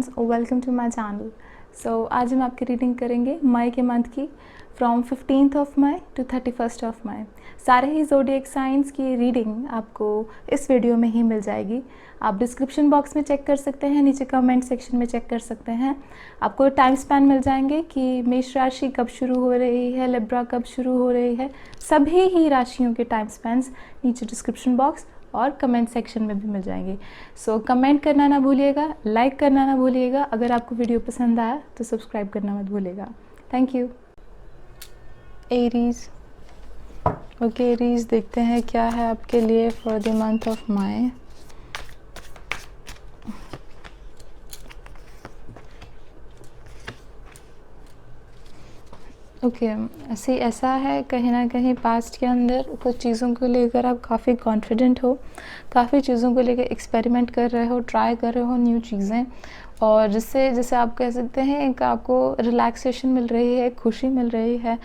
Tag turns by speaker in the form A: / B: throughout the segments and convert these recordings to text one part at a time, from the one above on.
A: Friends, welcome to my channel. So आज हम आपकी रीडिंग करेंगे मई के मंथ की, from 15th of May to 31st of May. सारे ही ज़ोडिएक साइंस की रीडिंग आपको इस वीडियो में ही मिल जाएगी। आप डिस्क्रिप्शन बॉक्स में चेक कर सकते हैं, नीचे कमेंट सेक्शन में चेक कर सकते हैं। आपको टाइम स्पैन मिल जाएंगे कि मेष राशि कब शुरू हो रही है, लिब्रा कब शुरू हो रही है। सभी ही राशियों के टाइम स्पैन्स नीचे डिस्क्रिप्शन बॉक्स और कमेंट सेक्शन में भी मिल जाएंगे। सो कमेंट करना ना भूलिएगा, लाइक करना ना भूलिएगा। अगर आपको वीडियो पसंद आया तो सब्सक्राइब करना मत भूलिएगा। Thank you. Aries, okay Aries, देखते हैं क्या है आपके लिए for the month of May. Okay ऐसा है, कहीं ना कहीं पास्ट के अंदर कुछ चीज़ों को लेकर आप काफ़ी कॉन्फिडेंट हो, काफ़ी चीज़ों को लेकर एक्सपेरिमेंट कर रहे हो, ट्राई कर रहे हो न्यू चीज़ें, और जिससे जैसे आप कह सकते हैं एक आपको रिलैक्सेशन मिल रही है, खुशी मिल रही है।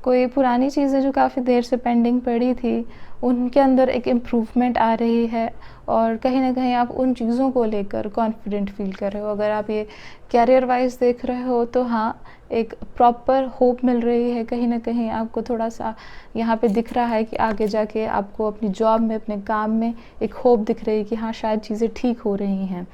A: कोई पुरानी चीज़ें जो काफ़ी देर से पेंडिंग पड़ी थी उनके अंदर एक इम्प्रूवमेंट आ रही है, और कहीं ना कहीं आप उन चीज़ों को लेकर कॉन्फिडेंट फील कर रहे हो। अगर आप ये कैरियर वाइज देख रहे हो तो हाँ, एक प्रॉपर होप मिल रही है। कहीं ना कहीं आपको थोड़ा सा यहाँ पे दिख रहा है कि आगे जाके आपको अपनी जॉब में, अपने काम में एक होप दिख रही है कि हाँ शायद चीज़ें ठीक हो रही हैं।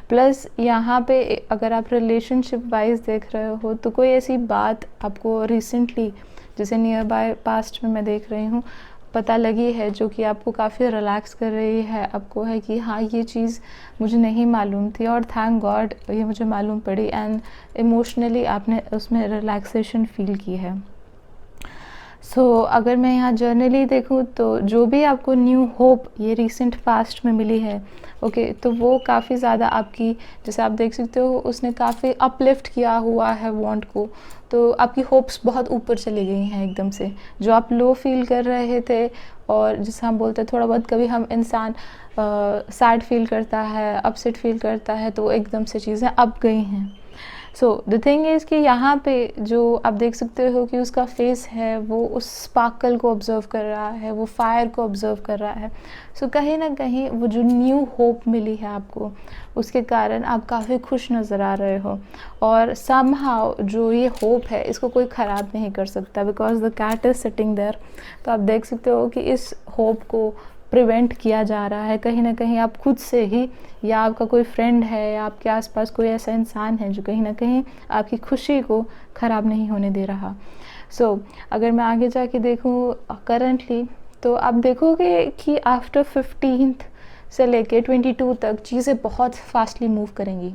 A: प्लस यहाँ पे अगर आप रिलेशनशिप वाइज देख रहे हो तो कोई ऐसी बात आपको रिसेंटली, जैसे नियर बाय पास्ट में मैं देख रही हूँ, पता लगी है जो कि आपको काफ़ी रिलैक्स कर रही है। आपको है कि हाँ ये चीज़ मुझे नहीं मालूम थी और थैंक गॉड ये मुझे मालूम पड़ी, एंड इमोशनली आपने उसमें रिलैक्सेशन फील की है। अगर मैं यहाँ जर्नली देखूँ तो जो भी आपको न्यू होप ये रिसेंट पास्ट में मिली है, तो वो काफ़ी ज़्यादा आपकी, जैसे आप देख सकते हो, उसने काफ़ी अपलिफ्ट किया हुआ है वांट को। तो आपकी होप्स बहुत ऊपर चली गई हैं एकदम से। जो आप लो फील कर रहे थे, और जैसे हम बोलते हैं थोड़ा बहुत कभी हम इंसान सैड फील करता है, अपसेट फील करता है, तो एकदम से चीज़ें अप गई हैं। द थिंग इज़ कि यहाँ पे जो आप देख सकते हो कि उसका फेस है वो उस स्पार्कल को ऑब्ज़र्व कर रहा है, वो फायर को ऑब्ज़र्व कर रहा है। कहीं ना कहीं वो जो न्यू होप मिली है आपको, उसके कारण आप काफ़ी खुश नज़र आ रहे हो। और समहाउ जो ये होप है इसको कोई ख़राब नहीं कर सकता, because the cat is sitting there. तो आप देख सकते हो कि इस होप को प्रिवेंट किया जा रहा है कहीं ना कहीं आप खुद से ही, या आपका कोई फ्रेंड है, या आपके आसपास कोई ऐसा इंसान है जो कहीं ना कहीं आपकी खुशी को ख़राब नहीं होने दे रहा। अगर मैं आगे जाके देखूँ करंटली, तो आप देखोगे कि आफ्टर 15th से लेके 22 तक चीज़ें बहुत फास्टली मूव करेंगी।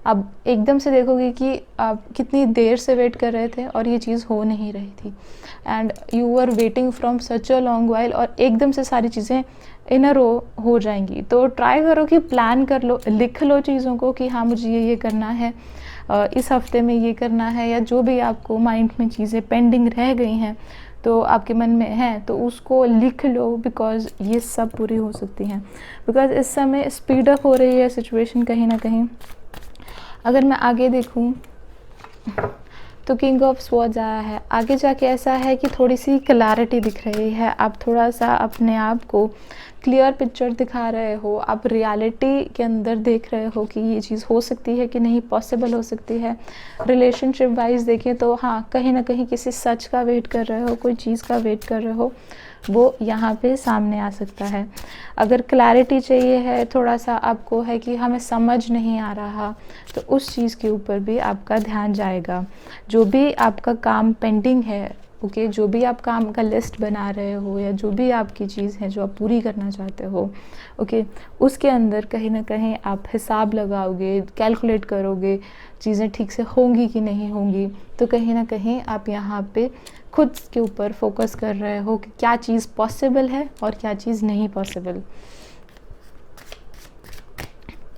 A: अब एकदम से देखोगे कि आप कितनी देर से वेट कर रहे थे और ये चीज़ हो नहीं रही थी, and you are waiting from such a long while, और एकदम से सारी चीज़ें इन अ रो हो जाएंगी। तो ट्राई करो कि प्लान कर लो, लिख लो चीज़ों को कि हाँ मुझे ये करना है, इस हफ्ते में ये करना है, या जो भी आपको माइंड में चीज़ें पेंडिंग रह गई हैं तो आपके मन में है तो उसको लिख लो, बिकॉज ये सब पूरी हो सकती हैं। बिकॉज इस समय स्पीड अप हो रही है सिचुएशन कहीं ना कहीं। अगर मैं आगे देखूं तो किंग ऑफ स्वॉर्ड्स आया है। आगे जाके ऐसा है कि थोड़ी सी क्लैरिटी दिख रही है, आप थोड़ा सा अपने आप को क्लियर पिक्चर दिखा रहे हो, आप रियलिटी के अंदर देख रहे हो कि ये चीज़ हो सकती है कि नहीं, पॉसिबल हो सकती है। रिलेशनशिप वाइज देखें तो हाँ, कहीं ना कहीं किसी सच का वेट कर रहे हो, कोई चीज़ का वेट कर रहे हो, वो यहाँ पे सामने आ सकता है। अगर क्लैरिटी चाहिए है, थोड़ा सा आपको है कि हमें समझ नहीं आ रहा, तो उस चीज़ के ऊपर भी आपका ध्यान जाएगा। जो भी आपका काम पेंडिंग है, जो भी आप काम का लिस्ट बना रहे हो, या जो भी आपकी चीज़ है जो आप पूरी करना चाहते हो, उसके अंदर कहीं ना कहीं आप हिसाब लगाओगे, कैलकुलेट करोगे चीज़ें ठीक से होंगी कि नहीं होंगी। तो कहीं ना कहीं आप यहाँ पे खुद के ऊपर फोकस कर रहे हो कि क्या चीज़ पॉसिबल है और क्या चीज़ नहीं पॉसिबल।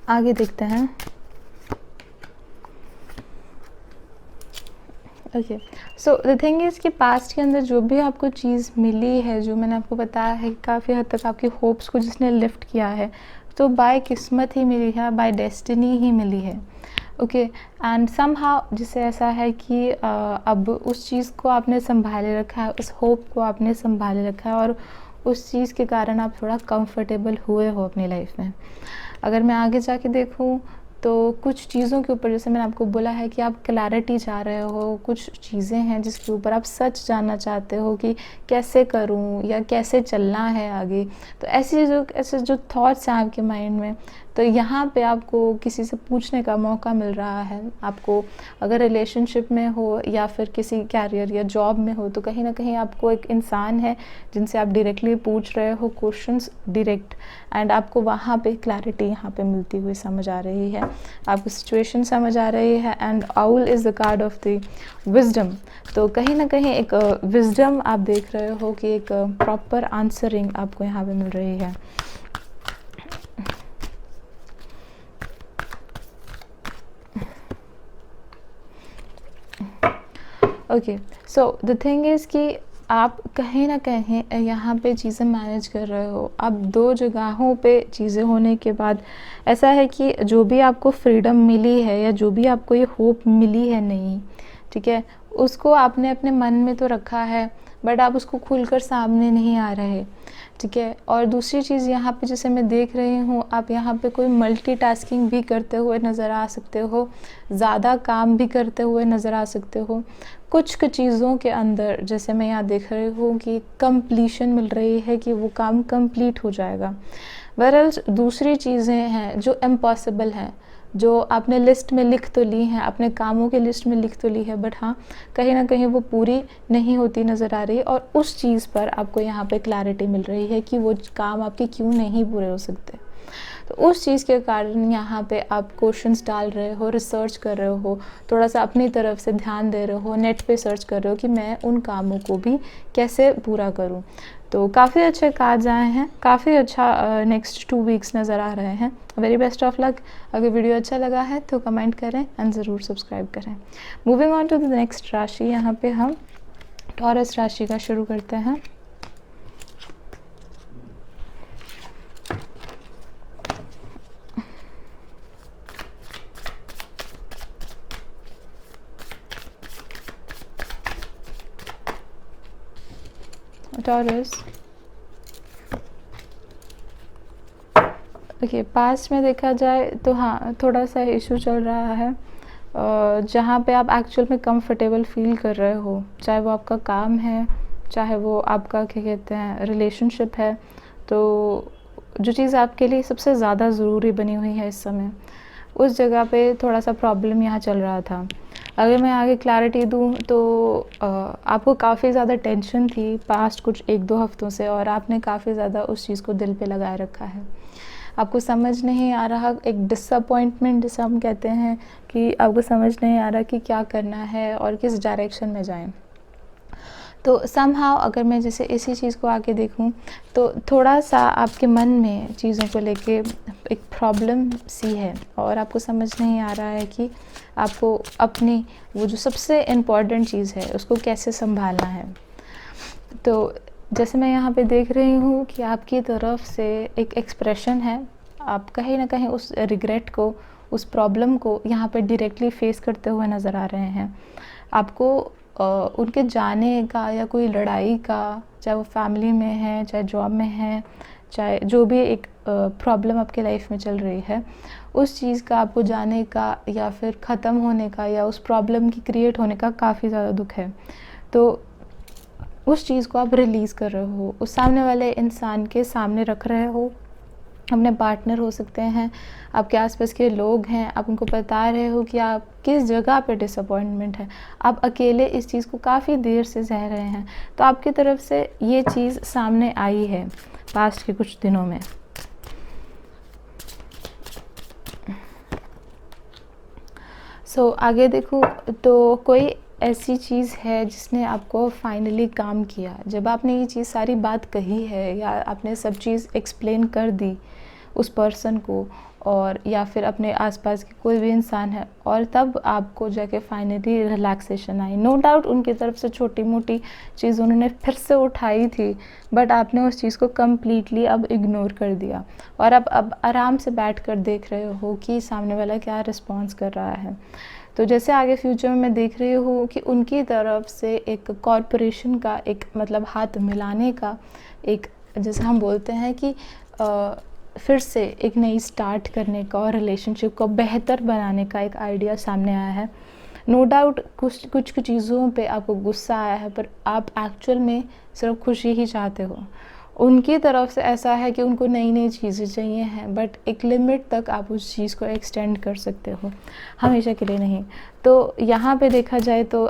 A: आगे देखते हैं। द थिंग इज़ कि पास्ट के अंदर जो भी आपको चीज़ मिली है, जो मैंने आपको बताया है, काफ़ी हद तक आपकी होप्स को जिसने लिफ्ट किया है, तो बाय किस्मत ही मिली है, बाय डेस्टिनी ही मिली है। एंड समहाउ जिससे ऐसा है कि अब उस चीज़ को आपने संभाले रखा है, उस होप को आपने संभाले रखा है, और उस चीज़ के कारण आप थोड़ा कंफर्टेबल हुए हो अपनी लाइफ में। अगर मैं आगे जाके देखूँ तो कुछ चीज़ों के ऊपर, जैसे मैंने आपको बोला है कि आप क्लैरिटी चाह रहे हो, कुछ चीज़ें हैं जिसके ऊपर आप सच जानना चाहते हो कि कैसे करूं या कैसे चलना है आगे। तो ऐसे जो थॉट्स हैं आपके माइंड में, तो यहाँ पे आपको किसी से पूछने का मौका मिल रहा है। आपको अगर रिलेशनशिप में हो या फिर किसी कैरियर या जॉब में हो, तो कहीं ना कहीं आपको एक इंसान है जिनसे आप डायरेक्टली पूछ रहे हो क्वेश्चंस डायरेक्ट, एंड आपको वहाँ पे क्लैरिटी यहाँ पे मिलती हुई समझ आ रही है, आपको सिचुएशन समझ आ रही है। And owl is the card of the wisdom. तो कहीं ना कहीं एक विजडम आप देख रहे हो कि एक प्रॉपर आंसरिंग आपको यहाँ पे मिल रही है। Okay, so the thing is कि आप कहीं ना कहीं यहाँ पे चीज़ें मैनेज कर रहे हो। अब 2 जगहों पे चीज़ें होने के बाद ऐसा है कि जो भी आपको फ्रीडम मिली है या जो भी आपको ये होप मिली है नहीं, ठीक है, उसको आपने अपने मन में तो रखा है, बट आप उसको खुलकर सामने नहीं आ रहे, ठीक है। और दूसरी चीज़ यहाँ पे जैसे मैं देख रही हूँ, आप यहाँ पे कोई मल्टीटास्किंग भी करते हुए नज़र आ सकते हो, ज़्यादा काम भी करते हुए नज़र आ सकते हो। कुछ चीज़ों के अंदर जैसे मैं यहाँ देख रही हूँ कि कंप्लीशन मिल रही है कि वो काम कंप्लीट हो जाएगा। वेरएल्स दूसरी चीज़ें हैं जो इम्पॉसिबल हैं, जो आपने लिस्ट में लिख तो ली हैं, अपने कामों के लिस्ट में लिख तो ली है, बट हाँ कहीं ना कहीं वो पूरी नहीं होती नज़र आ रही है, और उस चीज़ पर आपको यहाँ पे क्लैरिटी मिल रही है कि वो काम आपके क्यों नहीं पूरे हो सकते। तो उस चीज़ के कारण यहाँ पे आप क्वेश्चंस डाल रहे हो, रिसर्च कर रहे हो, थोड़ा सा अपनी तरफ से ध्यान दे रहे हो, नेट पे सर्च कर रहे हो कि मैं उन कामों को भी कैसे पूरा करूँ। तो काफ़ी अच्छे कार्ड्स आए हैं, काफ़ी अच्छा नेक्स्ट 2 वीक्स नज़र आ रहे हैं। Very best of luck. अगर वीडियो अच्छा लगा है तो कमेंट करें एंड ज़रूर सब्सक्राइब करें। Moving on to the next राशि, यहाँ पे हम टॉरस राशि का शुरू करते हैं। टॉरस, देखिए पास्ट में देखा जाए तो हाँ थोड़ा सा इशू चल रहा है, जहाँ पे आप एक्चुअल में कंफर्टेबल फील कर रहे हो, चाहे वो आपका काम है, चाहे वो आपका क्या कहते हैं रिलेशनशिप है। तो जो चीज़ आपके लिए सबसे ज़्यादा ज़रूरी बनी हुई है इस समय, उस जगह पे थोड़ा सा प्रॉब्लम यहाँ चल रहा था। अगर मैं आगे क्लैरिटी दूँ तो आपको काफ़ी ज़्यादा टेंशन थी पास्ट कुछ 1-2 हफ्तों से, और आपने काफ़ी ज़्यादा उस चीज़ को दिल पे लगाए रखा है। आपको समझ नहीं आ रहा, एक डिसअपॉइंटमेंट जिसे हम कहते हैं कि आपको समझ नहीं आ रहा कि क्या करना है और किस डायरेक्शन में जाएं। तो समहाउ अगर मैं जैसे इसी चीज़ को आके देखूं, तो थोड़ा सा आपके मन में चीज़ों को लेके एक प्रॉब्लम सी है, और आपको समझ नहीं आ रहा है कि आपको अपनी वो जो सबसे इम्पॉर्टेंट चीज़ है उसको कैसे संभालना है। तो जैसे मैं यहाँ पे देख रही हूँ कि आपकी तरफ से एक एक्सप्रेशन है, आप कहीं ना कहीं उस रिग्रेट को, उस प्रॉब्लम को यहाँ पे डायरेक्टली फेस करते हुए नज़र आ रहे हैं। आपको उनके जाने का या कोई लड़ाई का, चाहे वो फैमिली में है, चाहे जॉब में है, चाहे जो भी एक प्रॉब्लम आपके लाइफ में चल रही है, उस चीज़ का आपको जाने का या फिर ख़त्म होने का या उस प्रॉब्लम की क्रिएट होने का काफ़ी ज़्यादा दुख है। तो उस चीज़ को आप रिलीज़ कर रहे हो, उस सामने वाले इंसान के सामने रख रहे हो। अपने पार्टनर हो सकते हैं, आपके आसपास के लोग हैं, आप उनको बता रहे हो कि आप किस जगह पे डिसअपॉइंटमेंट है। आप अकेले इस चीज़ को काफ़ी देर से सह रहे हैं, तो आपकी तरफ से ये चीज़ सामने आई है पास्ट के कुछ दिनों में। आगे देखो तो कोई ऐसी चीज़ है जिसने आपको फाइनली काम किया। जब आपने ये चीज़ सारी बात कही है या आपने सब चीज़ एक्सप्लेन कर दी उस पर्सन को, और या फिर अपने आसपास के कोई भी इंसान है, और तब आपको जाके फाइनली रिलैक्सेशन आई। नो डाउट उनकी तरफ से छोटी मोटी चीज़ उन्होंने फिर से उठाई थी, बट आपने उस चीज़ को कम्प्लीटली अब इग्नोर कर दिया, और अब आराम से बैठ कर देख रहे हो कि सामने वाला क्या रिस्पॉन्स कर रहा है। तो जैसे आगे फ्यूचर में मैं देख रही हूँ कि उनकी तरफ से एक कॉरपोरेशन का एक मतलब हाथ मिलाने का एक, जैसे हम बोलते हैं कि फिर से एक नई स्टार्ट करने का और रिलेशनशिप को बेहतर बनाने का एक आइडिया सामने आया है। नो डाउट कुछ कुछ कुछ चीज़ों पे आपको गुस्सा आया है, पर आप एक्चुअल में सिर्फ खुशी ही चाहते हो। उनकी तरफ से ऐसा है कि उनको नई नई चीज़ें चाहिए हैं, बट एक लिमिट तक आप उस चीज़ को एक्सटेंड कर सकते हो, हमेशा के लिए नहीं। तो यहाँ पे देखा जाए तो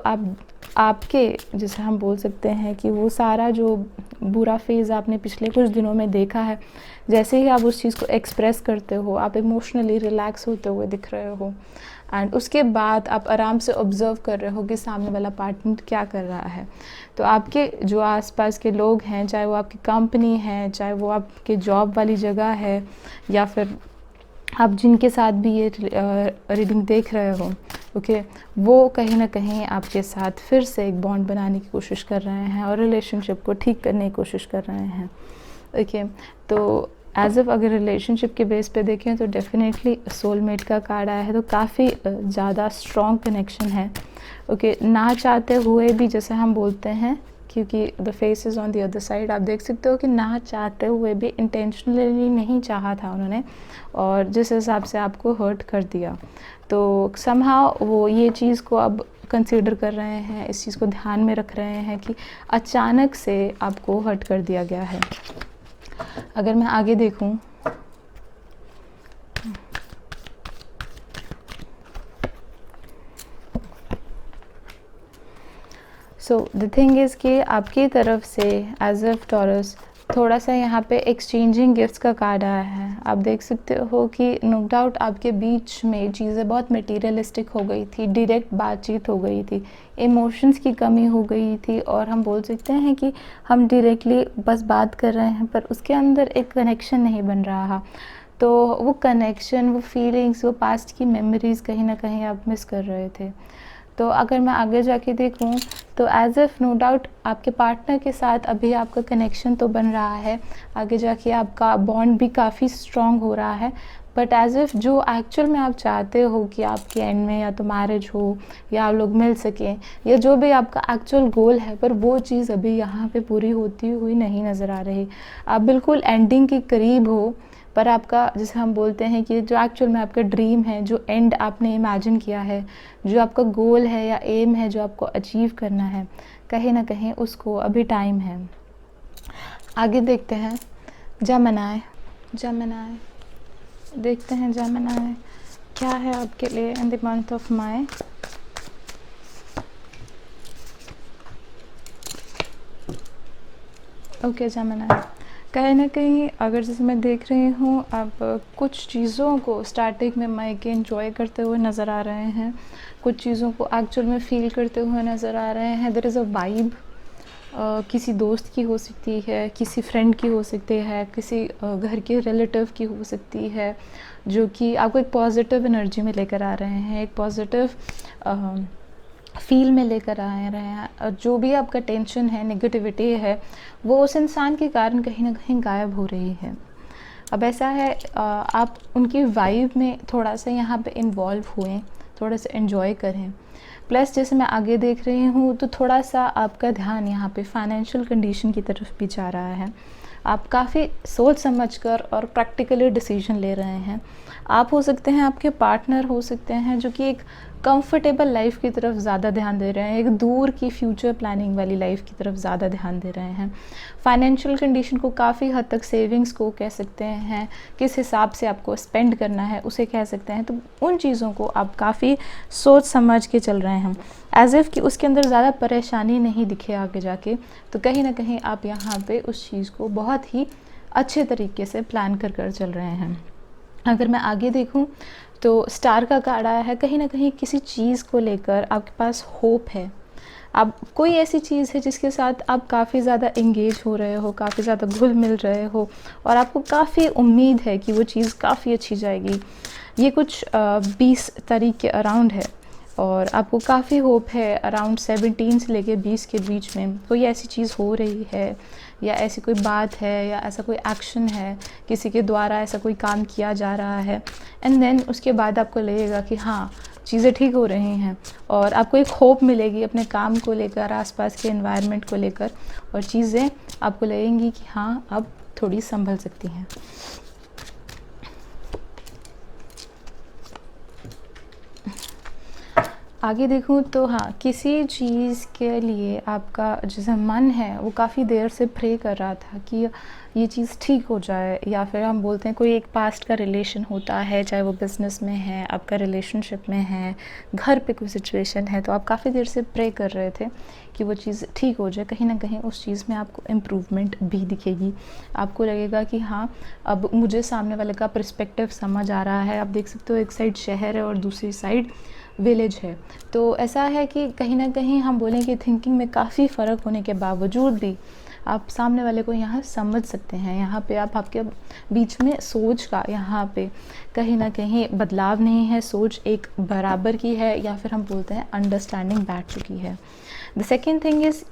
A: आपके जैसे हम बोल सकते हैं कि वो सारा जो बुरा फेज़ आपने पिछले कुछ दिनों में देखा है, जैसे ही आप उस चीज़ को एक्सप्रेस करते हो, आप इमोशनली रिलैक्स होते हुए दिख रहे हो, एंड उसके बाद आप आराम से ऑब्ज़र्व कर रहे हो कि सामने वाला पार्टनर क्या कर रहा है। तो आपके जो आसपास के लोग हैं, चाहे वो आपकी कंपनी है, चाहे वो आपके जॉब वाली जगह है, या फिर आप जिनके साथ भी ये रीडिंग देख रहे हो, ओके, वो कहीं ना कहीं आपके साथ फिर से एक बॉन्ड बनाने की कोशिश कर रहे हैं और रिलेशनशिप को ठीक करने की कोशिश कर रहे हैं, ओके। तो एज़ अगर रिलेशनशिप के बेस पे देखें तो डेफिनेटली सोलमेट का कार्ड आया है, तो काफ़ी ज़्यादा स्ट्रॉन्ग कनेक्शन है, ओके। ना चाहते हुए भी, जैसे हम बोलते हैं, क्योंकि the face is on the other side, आप देख सकते हो कि ना चाहते हुए भी इंटेंशनली नहीं चाहा था उन्होंने, और जिस हिसाब से आपको हर्ट कर दिया, तो समहाउ वो ये चीज़ को अब कंसीडर कर रहे हैं, इस चीज़ को ध्यान में रख रहे हैं कि अचानक से आपको हर्ट कर दिया गया है। अगर मैं आगे देखूं, सो द थिंग इज़ कि आपकी तरफ से एज अ टॉरस थोड़ा सा यहाँ पे एक्सचेंजिंग गिफ्ट्स का कार्ड आया है। आप देख सकते हो कि नो डाउट आपके बीच में चीज़ें बहुत मटेरियलिस्टिक हो गई थी, डायरेक्ट बातचीत हो गई थी, इमोशंस की कमी हो गई थी, और हम बोल सकते हैं कि हम डायरेक्टली बस बात कर रहे हैं, पर उसके अंदर एक कनेक्शन नहीं बन रहा। तो वो कनेक्शन, वो फीलिंग्स, वो पास्ट की मेमोरीज़ कहीं ना कहीं आप मिस कर रहे थे। तो अगर मैं आगे जाके देखूं तो एज़ इफ़ नो डाउट आपके पार्टनर के साथ अभी आपका कनेक्शन तो बन रहा है, आगे जाके आपका बॉन्ड भी काफ़ी स्ट्रॉन्ग हो रहा है, बट एज़ इफ़ जो एक्चुअल में आप चाहते हो कि आपके एंड में या तो मैरिज हो या आप लोग मिल सकें, या जो भी आपका एक्चुअल गोल है, पर वो चीज़ अभी यहाँ पे पूरी होती हुई नहीं नज़र आ रही। आप बिल्कुल एंडिंग के करीब हो, पर आपका, जैसे हम बोलते हैं कि जो एक्चुअल में आपका ड्रीम है, जो एंड आपने इमेजिन किया है, जो आपका गोल है या एम है, जो आपको अचीव करना है, कहीं ना कहीं उसको अभी टाइम है। आगे देखते हैं जेमिनी। देखते हैं जेमिनी क्या है आपके लिए in the month of May. Okay Gemini, कहीं ना कहीं अगर जैसे मैं देख रही हूँ, आप कुछ चीज़ों को स्टार्टिंग में मई के एंजॉय करते हुए नज़र आ रहे हैं, कुछ चीज़ों को एक्चुअल में फ़ील करते हुए नज़र आ रहे हैं। देयर इज़ अ वाइब, किसी दोस्त की हो सकती है, किसी फ्रेंड की हो सकती है, किसी घर के रिलेटिव की हो सकती है, जो कि आपको एक पॉजिटिव एनर्जी में लेकर आ रहे हैं, एक पॉजिटिव फील में लेकर आ रहे हैं। जो भी आपका टेंशन है, नेगेटिविटी है, वो उस इंसान के कारण कहीं ना कहीं गायब हो रही है। अब ऐसा है, आप उनकी वाइब में थोड़ा सा यहाँ पे इन्वॉल्व हुए, थोड़ा सा एंजॉय करें। प्लस जैसे मैं आगे देख रही हूँ तो थोड़ा सा आपका ध्यान यहाँ पे फाइनेंशियल कंडीशन की तरफ भी जा रहा है। आप काफ़ी सोच समझकर और प्रैक्टिकली डिसीजन ले रहे हैं। आप हो सकते हैं, आपके पार्टनर हो सकते हैं, जो कि एक कंफर्टेबल लाइफ की तरफ ज़्यादा ध्यान दे रहे हैं, एक दूर की फ्यूचर प्लानिंग वाली लाइफ की तरफ ज़्यादा ध्यान दे रहे हैं। फाइनेंशियल कंडीशन को काफ़ी हद तक, सेविंग्स को कह सकते हैं, किस हिसाब से आपको स्पेंड करना है उसे कह सकते हैं। तो उन चीज़ों को आप काफ़ी सोच समझ के चल रहे हैं, एज़ इफ़ कि उसके अंदर ज़्यादा परेशानी नहीं दिखे आगे जाके। तो कहीं ना कहीं आप यहाँ पे उस चीज़ को बहुत ही अच्छे तरीके से प्लान कर चल रहे हैं। अगर मैं आगे देखूं तो स्टार का कार्ड आया है। कहीं ना कहीं किसी चीज़ को लेकर आपके पास होप है, आप कोई ऐसी चीज़ है जिसके साथ आप काफ़ी ज़्यादा इंगेज हो रहे हो, काफ़ी ज़्यादा घुल मिल रहे हो, और आपको काफ़ी उम्मीद है कि वो चीज़ काफ़ी अच्छी जाएगी। ये कुछ 20 तारीख के अराउंड है, और आपको काफ़ी होप है अराउंड 17 से लेके 20 के बीच में कोई ऐसी चीज़ हो रही है, या ऐसी कोई बात है, या ऐसा कोई एक्शन है, किसी के द्वारा ऐसा कोई काम किया जा रहा है, एंड देन उसके बाद आपको लगेगा कि हाँ, चीज़ें ठीक हो रही हैं, और आपको एक होप मिलेगी अपने काम को लेकर, आसपास के एनवायरनमेंट को लेकर, और चीज़ें आपको लगेंगी कि हाँ, अब थोड़ी संभल सकती हैं। आगे देखूँ तो हाँ, किसी चीज़ के लिए आपका जैसे मन है वो काफ़ी देर से प्रे कर रहा था कि ये चीज़ ठीक हो जाए, या फिर हम बोलते हैं कोई एक पास्ट का रिलेशन होता है, चाहे वो बिज़नेस में है, आपका रिलेशनशिप में है, घर पे कोई सिचुएशन है, तो आप काफ़ी देर से प्रे कर रहे थे कि वो चीज़ ठीक हो जाए। कहीं ना कहीं उस चीज़ में आपको इम्प्रूवमेंट भी दिखेगी। आपको लगेगा कि हाँ, अब मुझे सामने वाले का पर्सपेक्टिव समझ आ रहा है। आप देख सकते हो एक साइड शहर है और दूसरी साइड विलेज है। तो ऐसा है कि कहीं न कहीं हम बोलें कि थिंकिंग में काफ़ी फ़र्क होने के बावजूद भी आप सामने वाले को यहाँ समझ सकते हैं। यहाँ पे आप आपके बीच में सोच का यहाँ पे कहीं न कहीं बदलाव नहीं है, सोच एक बराबर की है, या फिर हम बोलते हैं अंडरस्टैंडिंग बैठ चुकी है। द सेकंड थिंग इज़,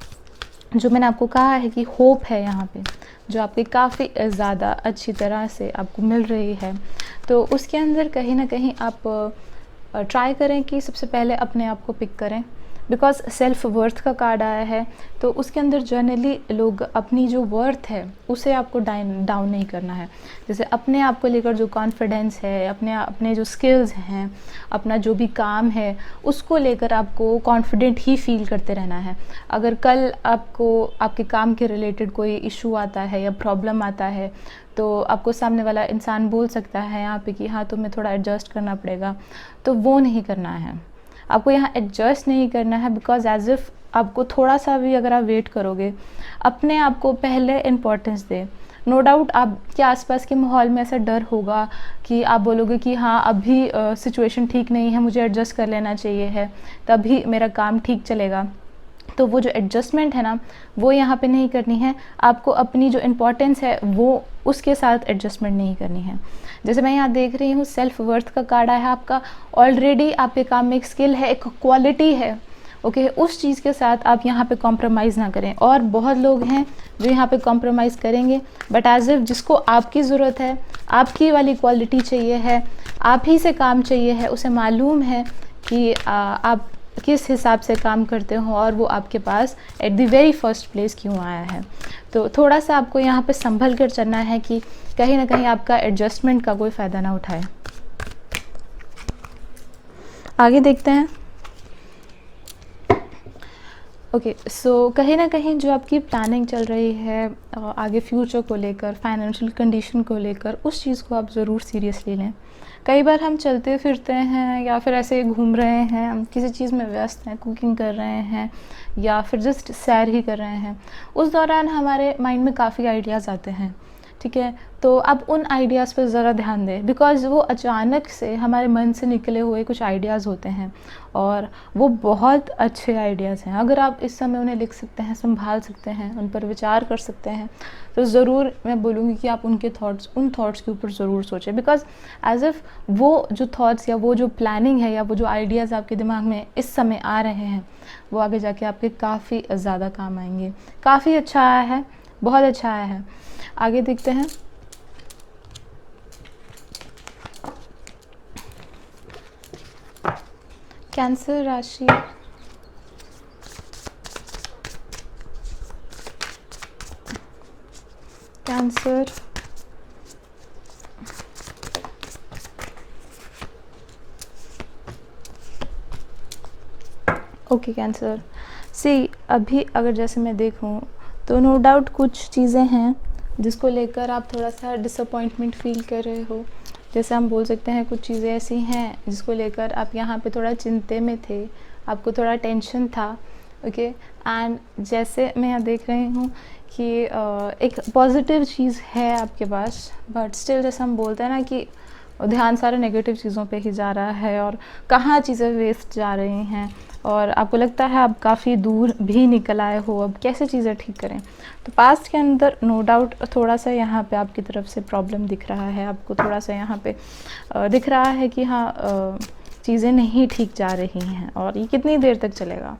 A: जो मैंने आपको कहा है कि होप है यहाँ पे, जो आपकी काफ़ी ज़्यादा अच्छी तरह से आपको मिल रही है। तो उसके अंदर कहीं न कहीं आप ट्राई करें कि सबसे पहले अपने आप को पिक करें, बिकॉज़ सेल्फ वर्थ का कार्ड आया है। तो उसके अंदर जनरली लोग अपनी जो वर्थ है उसे आपको डाउन नहीं करना है। जैसे अपने आप को लेकर जो कॉन्फिडेंस है, अपने जो स्किल्स हैं, अपना जो भी काम है, उसको लेकर आपको कॉन्फिडेंट ही फील करते रहना है। अगर कल आपको आपके काम के रिलेटेड कोई इशू आता है या प्रॉब्लम आता है, तो आपको सामने वाला इंसान बोल सकता है यहाँ पे कि हाँ, तुम्हें थोड़ा एडजस्ट करना पड़ेगा, तो वो नहीं करना है। आपको यहाँ एडजस्ट नहीं करना है, बिकॉज़ एज़ इफ़ आपको थोड़ा सा भी अगर आप वेट करोगे, अपने आप को पहले इम्पोर्टेंस दें। नो डाउट आपके आसपास के माहौल में ऐसा डर होगा कि आप बोलोगे कि हाँ, अभी सिचुएशन ठीक नहीं है, मुझे एडजस्ट कर लेना चाहिए है, तभी मेरा काम ठीक चलेगा। तो वो जो एडजस्टमेंट है ना, वो यहाँ पे नहीं करनी है। आपको अपनी जो इम्पोर्टेंस है वो उसके साथ एडजस्टमेंट नहीं करनी है। जैसे मैं यहाँ देख रही हूँ सेल्फ वर्थ का कार्ड आया है आपका। ऑलरेडी आपके काम में एक स्किल है, एक क्वालिटी है, ओके। उस चीज़ के साथ आप यहाँ पे कॉम्प्रोमाइज़ ना करें। और बहुत लोग हैं जो यहाँ पे कॉम्प्रोमाइज़ करेंगे, बट एज इफ जिसको आपकी ज़रूरत है, आपकी वाली क्वालिटी चाहिए है, आप ही से काम चाहिए है, उसे मालूम है कि आप किस हिसाब से काम करते हो और वो आपके पास at the very first place क्यों आया है। तो थोड़ा सा आपको यहाँ पे संभल कर चलना है कि कहीं ना कहीं आपका एडजस्टमेंट का कोई फ़ायदा ना उठाए। आगे देखते हैं। ओके, सो कहीं ना कहीं जो आपकी प्लानिंग चल रही है आगे फ्यूचर को लेकर, फाइनेंशियल कंडीशन को लेकर, उस चीज़ को आप ज़रूर सीरियसली लें। कई बार हम चलते फिरते हैं या फिर ऐसे घूम रहे हैं, हम किसी चीज़ में व्यस्त हैं, कुकिंग कर रहे हैं या फिर जस्ट सैर ही कर रहे हैं, उस दौरान हमारे माइंड में काफ़ी आइडियाज़ आते हैं, ठीक है। तो आप उन आइडियाज़ पर ज़रा ध्यान दें, बिकॉज़ वो अचानक से हमारे मन से निकले हुए कुछ आइडियाज़ होते हैं और वो बहुत अच्छे आइडियाज़ हैं। अगर आप इस समय उन्हें लिख सकते हैं, संभाल सकते हैं, उन पर विचार कर सकते हैं, तो ज़रूर मैं बोलूँगी कि आप उन थॉट्स के ऊपर ज़रूर सोचें। बिकॉज़ एज़ इफ़ वो जो थॉट्स या वो जो प्लानिंग है या वो जो आइडियाज़ आपके दिमाग में इस समय आ रहे हैं, वो आगे जाके आपके काफ़ी ज़्यादा काम आएंगे। काफ़ी अच्छा आया है, बहुत अच्छा आया है। आगे देखते हैं। कैंसर राशि, कैंसर, ओके कैंसर सी, अभी अगर जैसे मैं देखूं तो नो डाउट कुछ चीज़ें हैं जिसको लेकर आप थोड़ा सा डिसअपॉइंटमेंट फील कर रहे हो। जैसे हम बोल सकते हैं कुछ चीज़ें ऐसी हैं जिसको लेकर आप यहाँ पे थोड़ा चिंते में थे, आपको थोड़ा टेंशन था, ओके। एंड जैसे मैं यहाँ देख रही हूँ कि एक पॉजिटिव चीज़ है आपके पास, बट स्टिल जैसे हम बोलते हैं ना कि ध्यान सारे नेगेटिव चीज़ों पे ही जा रहा है और कहाँ चीज़ें वेस्ट जा रही हैं और आपको लगता है आप काफ़ी दूर भी निकल आए हो, अब कैसे चीज़ें ठीक करें। तो पास्ट के अंदर नो डाउट थोड़ा सा यहाँ पे आपकी तरफ से प्रॉब्लम दिख रहा है, आपको थोड़ा सा यहाँ पे दिख रहा है कि हाँ चीज़ें नहीं ठीक जा रही हैं और ये कितनी देर तक चलेगा।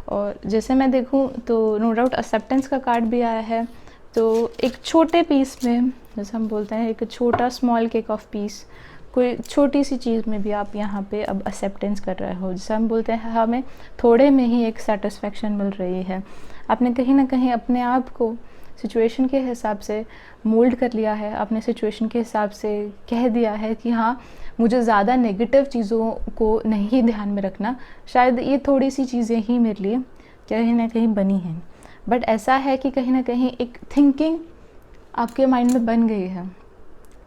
A: और जैसे मैं देखूँ तो नो डाउट एक्सेप्टेंस का कार्ड भी आया है। तो एक छोटे पीस में, जैसे हम बोलते हैं एक छोटा स्मॉल केक ऑफ पीस, कोई छोटी सी चीज़ में भी आप यहाँ पे अब एक्सेप्टेंस कर रहे हो। जैसे हम बोलते हैं हमें थोड़े में ही एक सेटिस्फेक्शन मिल रही है। आपने कहीं ना कहीं अपने आप को सिचुएशन के हिसाब से मोल्ड कर लिया है, अपने सिचुएशन के हिसाब से कह दिया है कि हाँ मुझे ज़्यादा नेगेटिव चीज़ों को नहीं ध्यान में रखना, शायद ये थोड़ी सी चीज़ें ही मेरे लिए कहीं ना कहीं बनी हैं। बट ऐसा है कि कहीं ना कहीं एक थिंकिंग आपके माइंड में बन गई है।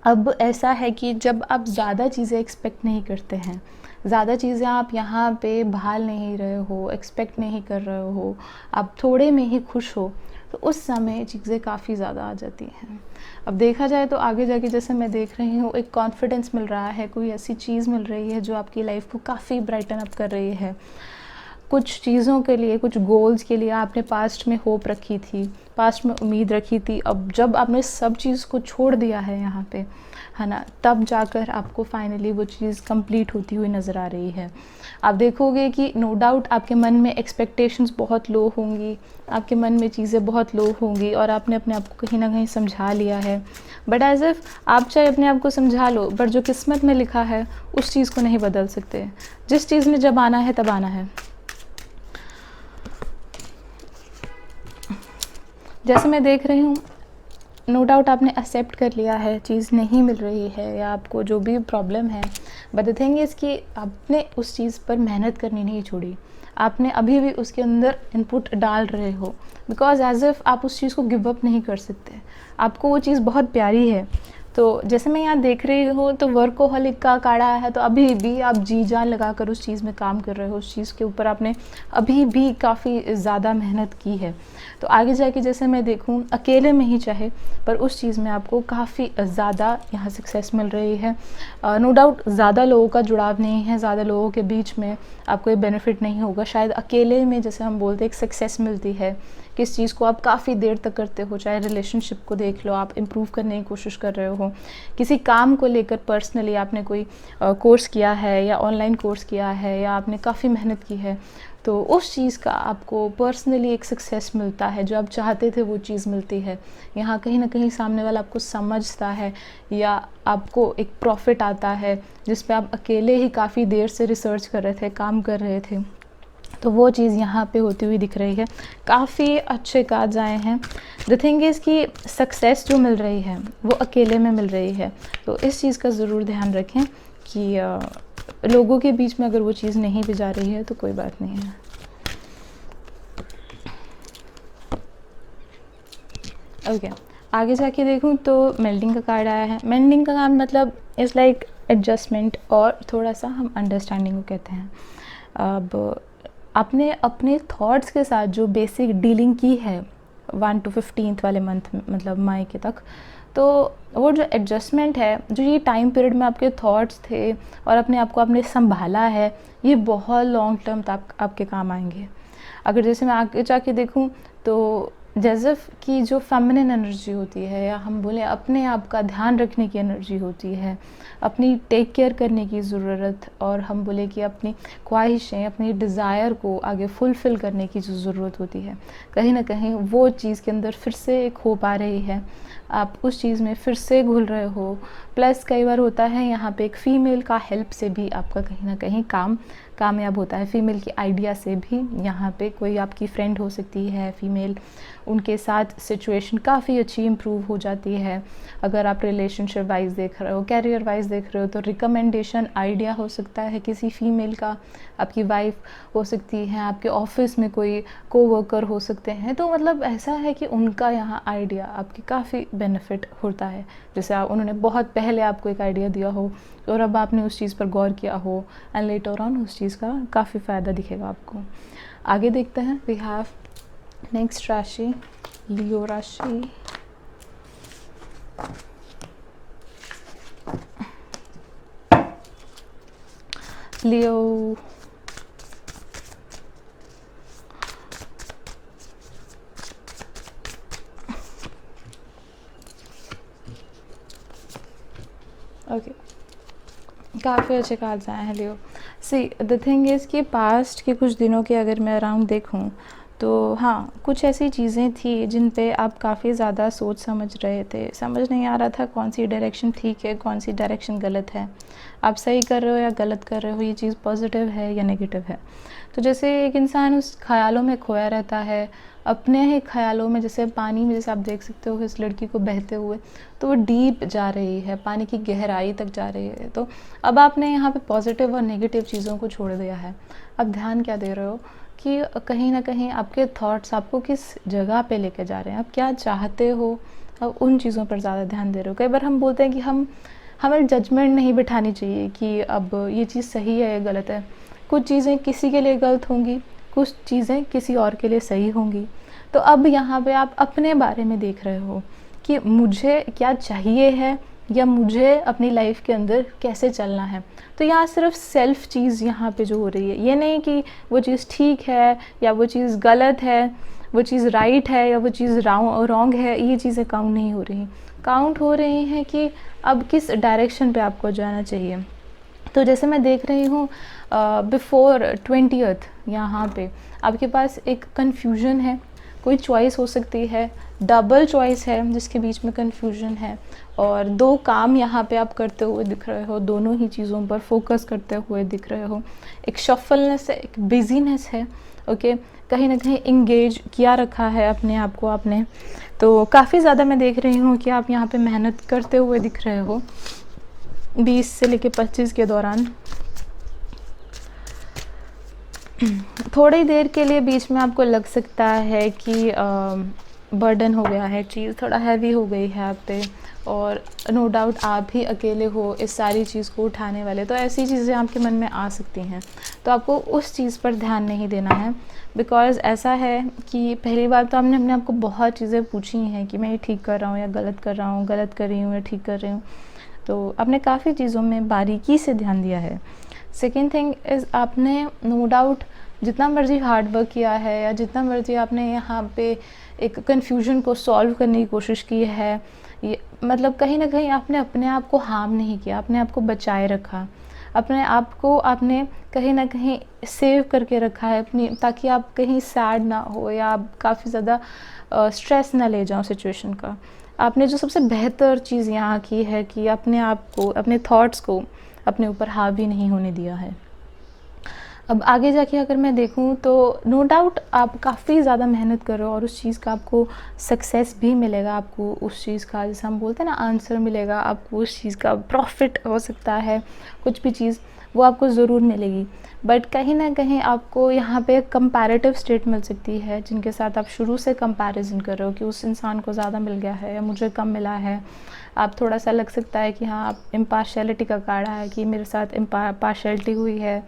A: अब ऐसा है कि जब आप ज़्यादा चीज़ें एक्सपेक्ट नहीं करते हैं, ज़्यादा चीज़ें आप यहाँ पे भाल नहीं रहे हो, एक्सपेक्ट नहीं कर रहे हो, आप थोड़े में ही खुश हो, तो उस समय चीज़ें काफ़ी ज़्यादा आ जाती हैं। अब देखा जाए तो आगे जाके जैसे मैं देख रही हूँ, एक कॉन्फिडेंस मिल रहा है, कोई ऐसी चीज़ मिल रही है जो आपकी लाइफ को काफ़ी ब्राइटन अप कर रही है। कुछ चीज़ों के लिए, कुछ गोल्स के लिए आपने पास्ट में होप रखी थी, पास्ट में उम्मीद रखी थी, अब जब आपने सब चीज़ को छोड़ दिया है यहाँ पे, है ना, तब जाकर आपको फाइनली वो चीज़ कंप्लीट होती हुई नज़र आ रही है। आप देखोगे कि नो डाउट आपके मन में एक्सपेक्टेशंस बहुत लो होंगी, आपके मन में चीज़ें बहुत लो होंगी और आपने अपने आप को कहीं ना कहीं समझा लिया है। बट एज इफ़ आप चाहे अपने आप को समझा लो, बट जो किस्मत में लिखा है उस चीज़ को नहीं बदल सकते। जिस चीज़ में जब आना है तब आना है। जैसे मैं देख रही हूँ, नो डाउट आपने एक्सेप्ट कर लिया है, चीज़ नहीं मिल रही है या आपको जो भी प्रॉब्लम है, बट द थिंग इज़ कि आपने उस चीज़ पर मेहनत करनी नहीं छोड़ी, आपने अभी भी उसके अंदर इनपुट डाल रहे हो, बिकॉज एज इफ़ आप उस चीज़ को गिव अप नहीं कर सकते, आपको वो चीज़ बहुत प्यारी है। तो जैसे मैं यहाँ देख रही हूँ, तो वर्कोहॉलिक का काढ़ा है, तो अभी भी आप जी जान लगा कर उस चीज़ में काम कर रहे हो, उस चीज़ के ऊपर आपने अभी भी काफ़ी ज़्यादा मेहनत की है। तो आगे जाके जैसे मैं देखूँ, अकेले में ही चाहे, पर उस चीज़ में आपको काफ़ी ज़्यादा यहाँ सक्सेस मिल रही है। नो डाउट ज़्यादा लोगों का जुड़ाव नहीं है, ज़्यादा लोगों के बीच में आपको ये बेनिफिट नहीं होगा। शायद अकेले में जैसे हम बोलते हैं एक सक्सेस मिलती है, किस चीज़ को आप काफ़ी देर तक करते हो, चाहे रिलेशनशिप को देख लो, आप इम्प्रूव करने की कोशिश कर रहे हो, किसी काम को लेकर पर्सनली आपने कोई कोर्स किया है या ऑनलाइन कोर्स किया है या आपने काफ़ी मेहनत की है, तो उस चीज़ का आपको पर्सनली एक सक्सेस मिलता है, जो आप चाहते थे वो चीज़ मिलती है। यहाँ कहीं ना कहीं सामने वाला आपको समझता है या आपको एक प्रॉफिट आता है, जिस पे आप अकेले ही काफ़ी देर से रिसर्च कर रहे थे, काम कर रहे थे, तो वो चीज़ यहाँ पे होती हुई दिख रही है। काफ़ी अच्छे कार्ड्स आए हैं। द थिंग इज़ कि सक्सेस जो मिल रही है वो अकेले में मिल रही है, तो इस चीज़ का ज़रूर ध्यान रखें कि लोगों के बीच में अगर वो चीज़ नहीं भी जा रही है तो कोई बात नहीं है। ओके, आगे जाके देखूँ तो मेल्टिंग का कार्ड आया है। मेल्टिंग का काम मतलब इज़ लाइक एडजस्टमेंट, और थोड़ा सा हम अंडरस्टैंडिंग को कहते हैं। अब आपने अपने थॉट्स के साथ जो बेसिक डीलिंग की है 1 to 15 वाले मंथ में, मतलब मई के तक, तो वो जो एडजस्टमेंट है, जो ये टाइम पीरियड में आपके थॉट्स थे और अपने आप को आपने संभाला है, ये बहुत लॉन्ग टर्म तक आपके काम आएंगे। अगर जैसे मैं आगे जाके देखूं तो जैज़फ की जो फेमिनिन एनर्जी होती है, या हम बोले अपने आप का ध्यान रखने की एनर्जी होती है, अपनी टेक केयर करने की ज़रूरत, और हम बोले कि अपनी ख्वाहिशें, अपनी डिज़ायर को आगे फुलफ़िल करने की जो ज़रूरत होती है, कहीं ना कहीं वो चीज़ के अंदर फिर से एक होप आ रही है, आप उस चीज़ में फिर से घुल रहे हो। प्लस कई बार होता है यहाँ पे एक फ़ीमेल का हेल्प से भी आपका कहीं ना कहीं काम कामयाब होता है। फ़ीमेल की आइडिया से भी यहाँ पे कोई आपकी फ्रेंड हो सकती है फ़ीमेल, उनके साथ सिचुएशन काफ़ी अच्छी इम्प्रूव हो जाती है। अगर आप रिलेशनशिप वाइज देख रहे हो, कैरियर वाइज देख रहे हो, तो रिकमेंडेशन आइडिया हो सकता है किसी फ़ीमेल का, आपकी वाइफ हो सकती है, आपके ऑफिस में कोई कोवर्कर हो सकते हैं। तो मतलब ऐसा है कि उनका यहाँ आइडिया आपकी काफ़ी बेनिफिट होता है। जैसे उन्होंने बहुत पहले आपको एक आइडिया दिया हो और अब आपने उस चीज़ पर गौर किया हो, एंड लेटर ऑन उस चीज़ का काफ़ी फ़ायदा दिखेगा आपको। आगे देखते हैं, वी हैव नेक्स्ट राशि, लियो राशि। लियो, ओके, काफ़ी अच्छे कार्ड्स आए हैं लियो। सी द थिंग इज़ कि पास्ट के कुछ दिनों के अगर मैं अराउंड देखूं, तो हाँ, कुछ ऐसी चीज़ें थी जिन पे आप काफ़ी ज़्यादा सोच समझ रहे थे, समझ नहीं आ रहा था कौन सी डायरेक्शन ठीक है, कौन सी डायरेक्शन गलत है, आप सही कर रहे हो या गलत कर रहे हो, ये चीज़ पॉजिटिव है या नेगेटिव है। तो जैसे एक इंसान उस ख्यालों में खोया रहता है, अपने ही ख्यालों में, जैसे पानी में जैसे आप देख सकते हो इस लड़की को बहते हुए, तो वो डीप जा रही है, पानी की गहराई तक जा रही है। तो अब आपने यहाँ पे पॉजिटिव और नेगेटिव चीज़ों को छोड़ दिया है। अब ध्यान क्या दे रहे हो कि कहीं ना कहीं आपके थॉट्स आपको किस जगह पे लेके जा रहे हैं, आप क्या चाहते हो, अब उन चीज़ों पर ज़्यादा ध्यान दे रहे हो। कई बार हम बोलते हैं कि हमें जजमेंट नहीं बिठानी चाहिए कि अब ये चीज़ सही है या गलत है। कुछ चीज़ें किसी के लिए गलत होंगी, कुछ चीज़ें किसी और के लिए सही होंगी। तो अब यहाँ पे आप अपने बारे में देख रहे हो कि मुझे क्या चाहिए है या मुझे अपनी लाइफ के अंदर कैसे चलना है। तो यहाँ सिर्फ सेल्फ चीज़ यहाँ पे जो हो रही है, ये नहीं कि वो चीज़ ठीक है या वो चीज़ गलत है, वो चीज़ राइट है या वो चीज़ रॉन्ग है, ये चीज़ें काउंट नहीं हो रही। काउंट हो रही हैं कि अब किस डायरेक्शन पे आपको जाना चाहिए। तो जैसे मैं देख रही हूँ बिफोर 20th यहाँ पे आपके पास एक कन्फ्यूजन है, कोई चॉइस हो सकती है, डबल चॉइस है जिसके बीच में कन्फ्यूजन है, और दो काम यहाँ पे आप करते हुए दिख रहे हो, दोनों ही चीज़ों पर फोकस करते हुए दिख रहे हो। एक शफलनेस है, एक बिजीनेस है, ओके, कहीं ना कहीं इंगेज किया रखा है अपने आप को आपने। तो काफ़ी ज़्यादा मैं देख रही हूँ कि आप यहाँ पे मेहनत करते हुए दिख रहे हो 20 से लेके 25 के दौरान। थोड़ी देर के लिए बीच में आपको लग सकता है कि बर्डन हो गया है, चीज़ थोड़ा हैवी हो गई है आप पे, और नो डाउट आप ही अकेले हो इस सारी चीज़ को उठाने वाले। तो ऐसी चीज़ें आपके मन में आ सकती हैं, तो आपको उस चीज़ पर ध्यान नहीं देना है। बिकॉज़ ऐसा है कि पहली बार तो आपने अपने आप को बहुत चीज़ें पूछी हैं कि मैं ये ठीक कर रहा हूँ या गलत कर रहा हूँ, गलत कर रही हूँ या ठीक कर रही हूँ। तो आपने काफ़ी चीज़ों में बारीकी से ध्यान दिया है। सेकेंड थिंग इज़, आपने नो डाउट जितना मर्ज़ी हार्ड वर्क किया है या जितना मर्ज़ी आपने यहाँ पे एक कन्फ्यूजन को सॉल्व करने की कोशिश की है, ये मतलब कहीं ना कहीं आपने अपने आप को हार्म नहीं किया, अपने आप को बचाए रखा, अपने आप को आपने कहीं ना कहीं सेव करके रखा है अपनी, ताकि आप कहीं सैड ना हो या आप काफ़ी ज़्यादा स्ट्रेस ना ले जाओ सिचुएशन का। आपने जो सबसे बेहतर चीज़ यहाँ की है कि अपने आप को, अपने थॉट्स को अपने ऊपर हावी नहीं होने दिया है। अब आगे जाके अगर मैं देखूँ तो नो डाउट आप काफ़ी ज़्यादा मेहनत कर रहे हो और उस चीज़ का आपको सक्सेस भी मिलेगा, आपको उस चीज़ का, जैसे हम बोलते हैं ना, आंसर मिलेगा, आपको उस चीज़ का प्रॉफिट हो सकता है, कुछ भी चीज़ वो आपको ज़रूर मिलेगी। बट कहीं ना कहीं आपको यहाँ पे कंपैरेटिव स्टेट मिल सकती है, जिनके साथ आप शुरू से कंपैरिजन कर रहे हो कि उस इंसान को ज़्यादा मिल गया है या मुझे कम मिला है। आप थोड़ा सा लग सकता है कि हाँ, आप इम्पार्शियलिटी का कार्ड है कि मेरे साथ पार्शियलिटी हुई है,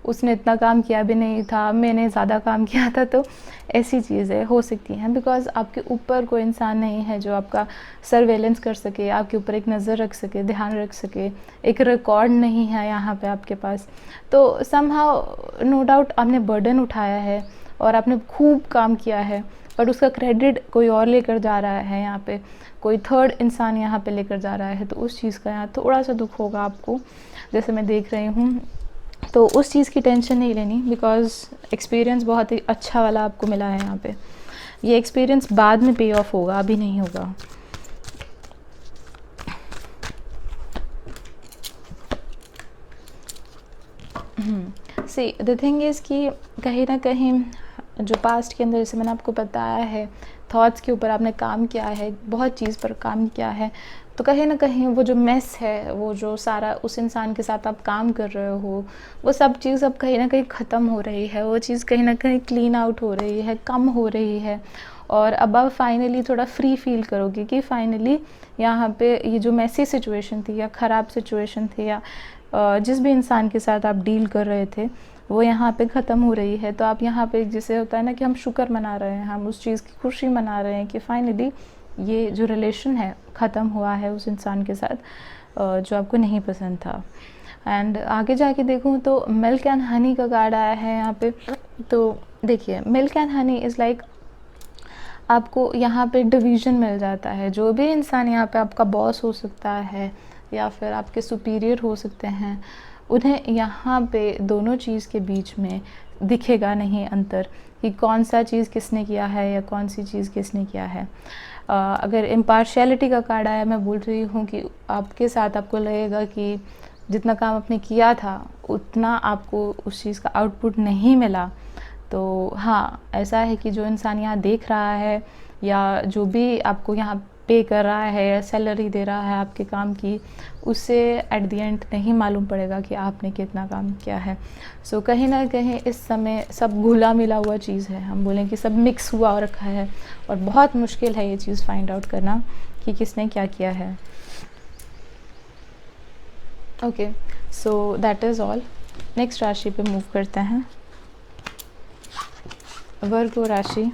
A: उसने इतना काम किया भी नहीं था, मैंने ज़्यादा काम किया था। तो ऐसी चीज़ें हो सकती हैं, बिकॉज़ आपके ऊपर कोई इंसान नहीं है जो आपका सर्वेलेंस कर सके, आपके ऊपर एक नज़र रख सके, ध्यान रख सके, एक रिकॉर्ड नहीं है यहाँ पे आपके पास। तो समहाउ नो डाउट आपने बर्डन उठाया है और आपने खूब काम किया है, पर उसका क्रेडिट कोई और लेकर जा रहा है, यहाँ पे कोई थर्ड इंसान यहाँ पे लेकर जा रहा है। तो उस चीज़ का यहाँ थोड़ा सा दुख होगा आपको, जैसे मैं देख रही हूँ। तो उस चीज़ की टेंशन नहीं लेनी, बिकॉज़ एक्सपीरियंस बहुत ही अच्छा वाला आपको मिला है यहाँ पे। ये एक्सपीरियंस बाद में पे ऑफ होगा, अभी नहीं होगा। सी द थिंग इज़ कि कहीं ना कहीं जो पास्ट के अंदर, जैसे मैंने आपको बताया है, थॉट्स के ऊपर आपने काम किया है, बहुत चीज़ पर काम किया है। तो कहीं ना कहीं वो जो मेस है, वो जो सारा उस इंसान के साथ आप काम कर रहे हो, वो सब चीज़ अब कहीं ना कहीं ख़त्म हो रही है, वो चीज़ कहीं ना कहीं क्लीन आउट हो रही है, कम हो रही है। और अब आप फाइनली थोड़ा फ्री फील करोगे कि फाइनली यहाँ पे ये जो मैसी सिचुएशन थी या ख़राब सिचुएशन थी या जिस भी इंसान के साथ आप डील कर रहे थे, वो यहाँ पे ख़त्म हो रही है। तो आप यहाँ पे, जैसे होता है ना कि हम शुक्र मना रहे हैं, हम उस चीज़ की खुशी मना रहे हैं कि फाइनली ये जो रिलेशन है ख़त्म हुआ है उस इंसान के साथ जो आपको नहीं पसंद था। एंड आगे जाके देखूँ तो मिल्क एंड हनी का कार्ड आया है यहाँ पे। तो देखिए, milk and honey is like, आपको यहाँ पे डिवीज़न मिल जाता है। जो भी इंसान यहाँ पे आपका बॉस हो सकता है या फिर आपके सुपीरियर हो सकते हैं, उन्हें यहाँ पे दोनों चीज़ के बीच में दिखेगा नहीं अंतर कि कौन सा चीज़ किसने किया है या कौन सी चीज़ किसने किया है। अगर इम्पार्शियलिटी का कार्ड आया, मैं बोल रही हूँ कि आपके साथ आपको लगेगा कि जितना काम आपने किया था उतना आपको उस चीज़ का आउटपुट नहीं मिला। तो हाँ, ऐसा है कि जो इंसान यहाँ देख रहा है या जो भी आपको यहाँ पे कर रहा है या सैलरी दे रहा है आपके काम की, उससे एट द एंड नहीं मालूम पड़ेगा कि आपने कितना काम किया है। सो कहीं ना कहीं इस समय सब घुला मिला हुआ चीज़ है, हम बोलें कि सब मिक्स हुआ रखा है, और बहुत मुश्किल है ये चीज़ फाइंड आउट करना कि किसने क्या किया है। Okay, so that is all. Next राशि पे मूव करते हैं, वर्गो राशि।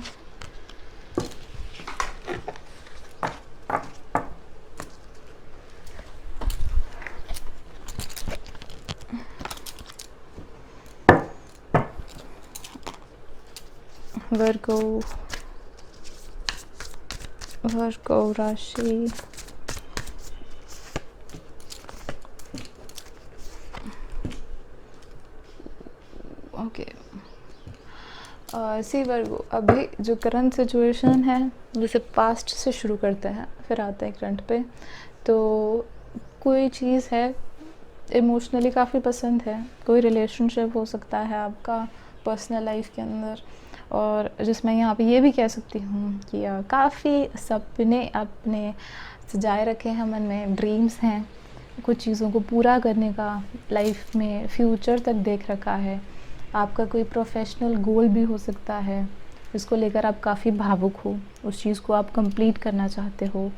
A: वर्गो राशि, ओके। सी वर्गो, अभी जो करंट सिचुएशन है, जैसे पास्ट से शुरू करते हैं फिर आते हैं करंट पे। तो कोई चीज़ है इमोशनली काफ़ी पसंद है, कोई रिलेशनशिप हो सकता है आपका पर्सनल लाइफ के अंदर, और जिसमें यहाँ पे ये भी कह सकती हूँ कि काफ़ी सपने अपने सजाए रखे हैं मन में, ड्रीम्स हैं कुछ चीज़ों को पूरा करने का, लाइफ में फ्यूचर तक देख रखा है। आपका कोई प्रोफेशनल गोल भी हो सकता है जिसको लेकर आप काफ़ी भावुक हो, उस चीज़ को आप कंप्लीट करना चाहते हो।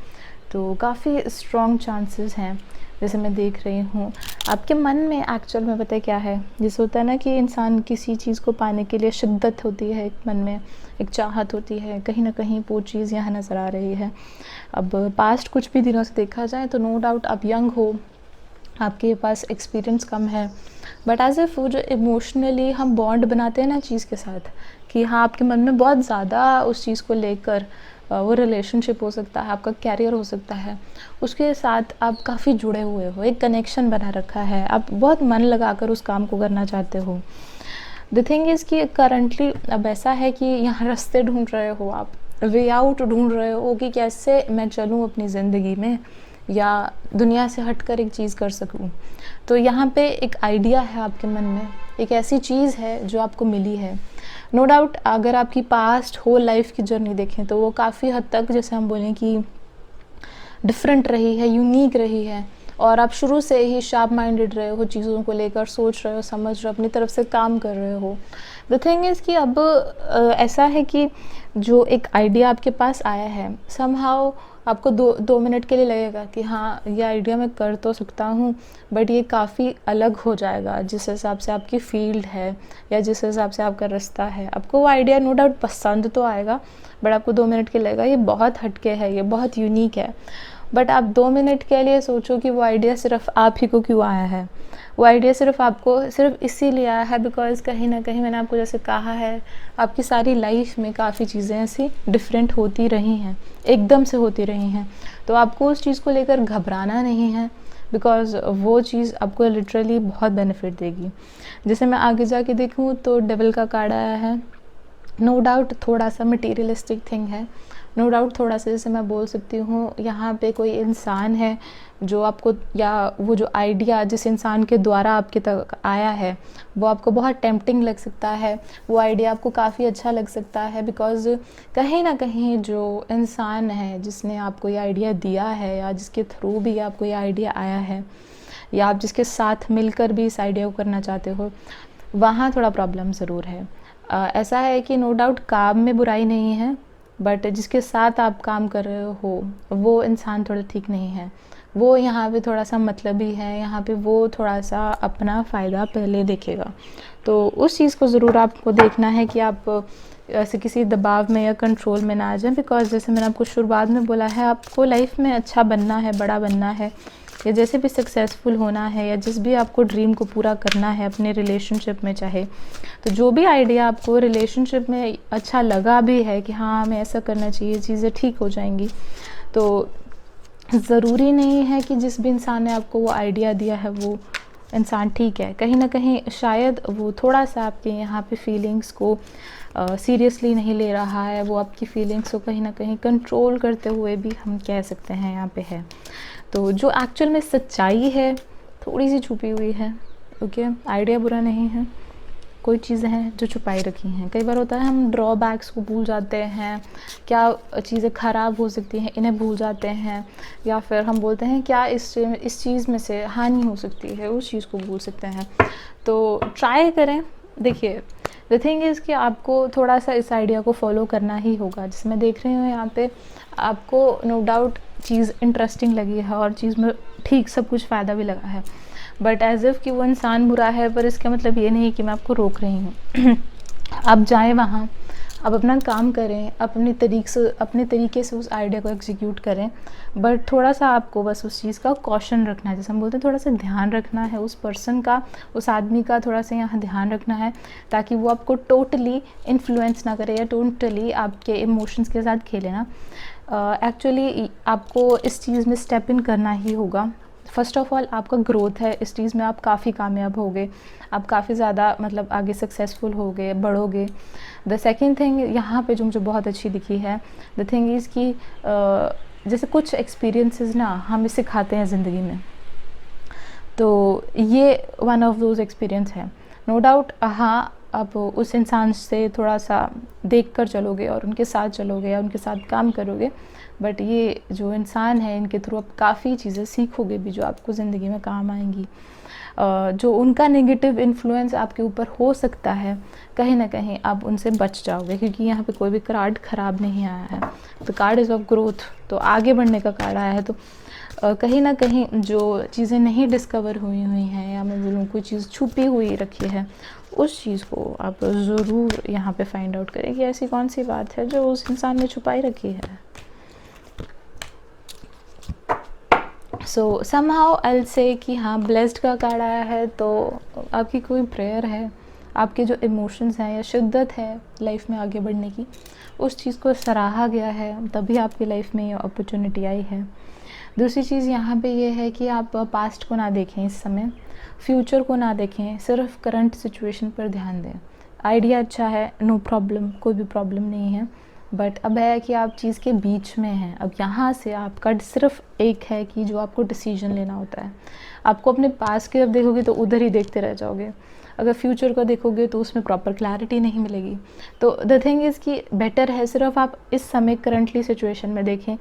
A: तो काफ़ी स्ट्रॉन्ग चांसेस हैं, जैसे मैं देख रही हूँ आपके मन में। एक्चुअल में पता है क्या है, जैसे होता है ना कि इंसान किसी चीज़ को पाने के लिए शिद्दत होती है, एक मन में एक चाहत होती है, कहीं ना कहीं वो चीज़ यहाँ नज़र आ रही है। अब पास्ट कुछ भी दिनों से देखा जाए तो नो डाउट आप यंग हो, आपके पास एक्सपीरियंस कम है, बट एज ए वो जो इमोशनली हम बॉन्ड बनाते हैं ना चीज़ के साथ, कि हाँ आपके मन में बहुत ज़्यादा उस चीज़ को लेकर, वो रिलेशनशिप हो सकता है, आपका कैरियर हो सकता है, उसके साथ आप काफ़ी जुड़े हुए हो, एक कनेक्शन बना रखा है, आप बहुत मन लगाकर उस काम को करना चाहते हो। द थिंग इज़ कि करंटली अब ऐसा है कि यहाँ रास्ते ढूंढ रहे हो आप, वे आउट ढूंढ रहे हो कि कैसे मैं चलूँ अपनी ज़िंदगी में या दुनिया से हटकर एक चीज़ कर सकूँ। तो यहाँ पे एक आइडिया है आपके मन में, एक ऐसी चीज़ है जो आपको मिली है। नो डाउट अगर आपकी पास्ट होल लाइफ की जर्नी देखें तो वो काफ़ी हद तक, जैसे हम बोलें कि डिफरेंट रही है, यूनिक रही है, और आप शुरू से ही शार्प माइंडेड रहे हो, चीज़ों को लेकर सोच रहे हो, समझ रहे हो, अपनी तरफ से काम कर रहे हो। द थिंग इज़ कि अब ऐसा है कि जो एक आइडिया आपके पास आया है, समहाउ आपको दो मिनट के लिए लगेगा कि हाँ ये आइडिया मैं कर तो सकता हूँ, बट ये काफ़ी अलग हो जाएगा जिस हिसाब से आपकी फील्ड है या जिस हिसाब से आपका रास्ता है। आपको वो आइडिया नो डाउट पसंद तो आएगा, बट आपको 2 मिनट के लगेगा ये बहुत हटके है, ये बहुत यूनिक है। बट आप 2 मिनट के लिए सोचो कि वो आइडिया सिर्फ आप ही को क्यों आया है। वो आइडिया सिर्फ आपको सिर्फ इसीलिए आया है बिकॉज़ कहीं ना कहीं मैंने आपको जैसे कहा है, आपकी सारी लाइफ में काफ़ी चीज़ें ऐसी डिफरेंट होती रही हैं, एकदम से होती रही हैं। तो आपको उस चीज़ को लेकर घबराना नहीं है, बिकॉज़ वो चीज़ आपको लिटरली बहुत बेनिफिट देगी। जैसे मैं आगे जाके देखूँ तो डेविल का कार्ड आया है। नो डाउट थोड़ा सा मटीरियलिस्टिक थिंग है, नो डाउट थोड़ा सा, जैसे मैं बोल सकती हूँ यहाँ पे कोई इंसान है जो आपको, या वो जो आइडिया जिस इंसान के द्वारा आपके तक आया है वो आपको बहुत टेम्पटिंग लग सकता है, वो आइडिया आपको काफ़ी अच्छा लग सकता है, बिकॉज़ कहीं ना कहीं जो इंसान है जिसने आपको ये आइडिया दिया है या जिसके थ्रू भी आपको ये आइडिया आया है या आप जिसके साथ मिलकर भी इस आइडिया को करना चाहते हो, वहाँ थोड़ा प्रॉब्लम ज़रूर है। ऐसा है कि नो डाउट काम में बुराई नहीं है, बट जिसके साथ आप काम कर रहे हो वो इंसान थोड़ा ठीक नहीं है, वो यहाँ पे थोड़ा सा मतलबी है, यहाँ पे वो थोड़ा सा अपना फ़ायदा पहले देखेगा। तो उस चीज़ को ज़रूर आपको देखना है कि आप ऐसे किसी दबाव में या कंट्रोल में ना आ जाएं, बिकॉज़ जैसे मैंने आपको शुरुआत में बोला है, आपको लाइफ में अच्छा बनना है, बड़ा बनना है, या जैसे भी सक्सेसफुल होना है, या जिस भी आपको ड्रीम को पूरा करना है अपने रिलेशनशिप में चाहे, तो जो भी आइडिया आपको रिलेशनशिप में अच्छा लगा भी है कि हाँ हमें ऐसा करना चाहिए, चीज़ें ठीक हो जाएंगी, तो ज़रूरी नहीं है कि जिस भी इंसान ने आपको वो आइडिया दिया है वो इंसान ठीक है। कहीं ना कहीं शायद वो थोड़ा सा आपके यहाँ पे फीलिंग्स को सीरियसली नहीं ले रहा है, वो आपकी फीलिंग्स को कहीं ना कहीं कंट्रोल करते हुए भी हम कह सकते हैं यहाँ पे है। तो जो एक्चुअल में सच्चाई है थोड़ी सी छुपी हुई है। ओके, आइडिया बुरा नहीं है, कोई चीज़ें हैं जो छुपाई रखी हैं। कई बार होता है हम ड्रॉबैक्स को भूल जाते हैं, क्या चीज़ें ख़राब हो सकती हैं इन्हें भूल जाते हैं, या फिर हम बोलते हैं क्या इस चीज़ में से हानि हो सकती है, उस चीज़ को भूल सकते हैं। तो ट्राई करें। देखिए द थिंग इज़ कि आपको थोड़ा सा इस आइडिया को फॉलो करना ही होगा। जैसे मैं देख रही हूँ यहाँ पे आपको नो डाउट चीज़ इंटरेस्टिंग लगी है और चीज़ में ठीक सब कुछ फ़ायदा भी लगा है, बट एज़ इफ़ कि वो इंसान बुरा है, पर इसका मतलब ये नहीं कि मैं आपको रोक रही हूँ। आप जाएँ वहाँ, आप अपना काम करें, अपने तरीके से उस आइडिया को एग्जीक्यूट करें, बट थोड़ा सा आपको बस उस चीज़ का कॉशन रखना है। जैसे हम बोलते हैं थोड़ा सा ध्यान रखना है उस पर्सन का, उस आदमी का थोड़ा सा यहाँ ध्यान रखना है, ताकि वो आपको टोटली इन्फ्लुएंस ना करे या टोटली आपके इमोशंस के साथ खेले ना। एक्चुअली आपको इस चीज़ में स्टेप इन करना ही होगा। फ़र्स्ट ऑफ़ ऑल आपका ग्रोथ है, इस चीज़ में आप काफ़ी कामयाब होगे, आप काफ़ी ज़्यादा मतलब आगे सक्सेसफुल होगे, बढ़ोगे। द सेकंड थिंग यहाँ पे जो मुझे बहुत अच्छी दिखी है, द थिंग इज़ कि जैसे कुछ एक्सपीरियंसेस ना हमें सिखाते हैं ज़िंदगी में, तो ये वन ऑफ दोज एक्सपीरियंस है। नो डाउट हाँ, आप उस इंसान से थोड़ा सा देख कर चलोगे और उनके साथ चलोगे या उनके साथ काम करोगे, बट ये जो इंसान है इनके थ्रू आप काफ़ी चीज़ें सीखोगे भी जो आपको ज़िंदगी में काम आएंगी। जो उनका नेगेटिव इन्फ्लुएंस आपके ऊपर हो सकता है, कहीं ना कहीं आप उनसे बच जाओगे, क्योंकि यहाँ पे कोई भी कार्ड ख़राब नहीं आया है। तो कार्ड इज़ ऑफ ग्रोथ, तो आगे बढ़ने का कार्ड आया है। तो कहीं ना कहीं जो चीज़ें नहीं डिस्कवर हुई हैं, या मैं बोलूँ कोई चीज़ छुपी हुई रखी है, उस चीज़ को आप ज़रूर यहाँ पे फाइंड आउट करें कि ऐसी कौन सी बात है जो उस इंसान ने छुपाई रखी है। सो समहाउ आई विल से कि हाँ, ब्लेस्ड का कार्ड आया है, तो आपकी कोई प्रेयर है, आपके जो इमोशंस हैं या शिद्दत है लाइफ में आगे बढ़ने की, उस चीज़ को सराहा गया है, तभी आपकी लाइफ में ये अपॉर्चुनिटी आई है। दूसरी चीज़ यहाँ पे ये है कि आप पास्ट को ना देखें इस समय, फ्यूचर को ना देखें, सिर्फ करंट सिचुएशन पर ध्यान दें। आइडिया अच्छा है, नो प्रॉब्लम, कोई भी प्रॉब्लम नहीं है, बट अब है कि आप चीज़ के बीच में हैं। अब यहाँ से आपका सिर्फ एक है कि जो आपको डिसीजन लेना होता है। आपको अपने पास की तरफ देखोगे तो उधर ही देखते रह जाओगे, अगर फ्यूचर को देखोगे तो उसमें प्रॉपर क्लैरिटी नहीं मिलेगी। तो द थिंग इज़ कि बेटर है सिर्फ आप इस समय करंटली सिचुएशन में देखें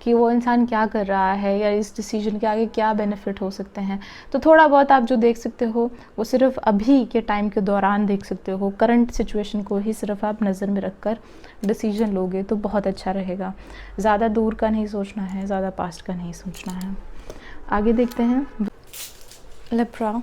A: कि वो इंसान क्या कर रहा है, या इस डिसीजन के आगे क्या बेनिफिट हो सकते हैं। तो थोड़ा बहुत आप जो देख सकते हो वो सिर्फ अभी के टाइम के दौरान देख सकते हो, करंट सिचुएशन को ही सिर्फ आप नज़र में रख कर डिसीजन लोगे तो बहुत अच्छा रहेगा। ज़्यादा दूर का नहीं सोचना है, ज़्यादा पास्ट का नहीं सोचना है। आगे देखते हैं लिब्रा।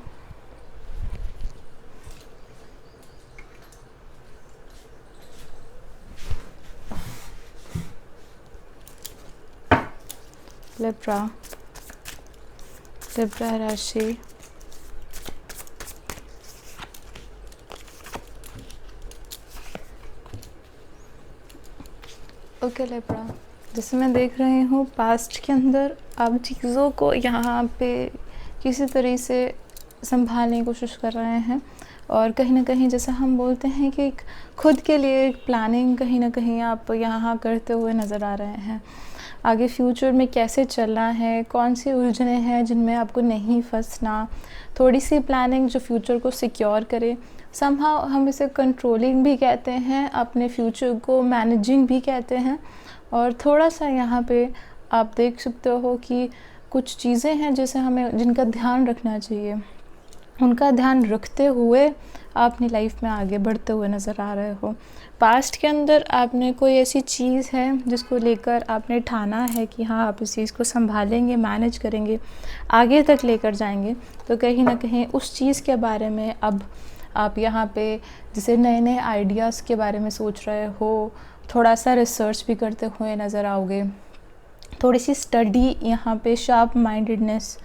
A: लिब्रा राशि ओके लिब्रा, जैसे मैं देख रही हूँ पास्ट के अंदर आप चीज़ों को यहाँ पे किसी तरह से संभालने की कोशिश कर रहे हैं, और कहीं ना कहीं जैसे हम बोलते हैं कि खुद के लिए एक प्लानिंग कहीं ना कहीं आप यहाँ करते हुए नज़र आ रहे हैं। आगे फ्यूचर में कैसे चलना है, कौन सी उलझनें हैं जिनमें आपको नहीं फंसना, थोड़ी सी प्लानिंग जो फ्यूचर को सिक्योर करे। समहाउ हम इसे कंट्रोलिंग भी कहते हैं, अपने फ्यूचर को मैनेजिंग भी कहते हैं। और थोड़ा सा यहाँ पे आप देख सकते हो कि कुछ चीज़ें हैं जैसे हमें जिनका ध्यान रखना चाहिए, उनका ध्यान रखते हुए आप अपनी लाइफ में आगे बढ़ते हुए नज़र आ रहे हो। पास्ट के अंदर आपने कोई ऐसी चीज़ है जिसको लेकर आपने ठाना है कि हाँ आप इस चीज़ को संभालेंगे, मैनेज करेंगे, आगे तक लेकर जाएंगे, तो कहीं ना कहीं उस चीज़ के बारे में अब आप यहाँ पे जैसे नए नए आइडियाज़ के बारे में सोच रहे हो, थोड़ा सा रिसर्च भी करते हुए नज़र आओगे। थोड़ी सी स्टडी यहाँ पे, शार्प माइंडेडनेस,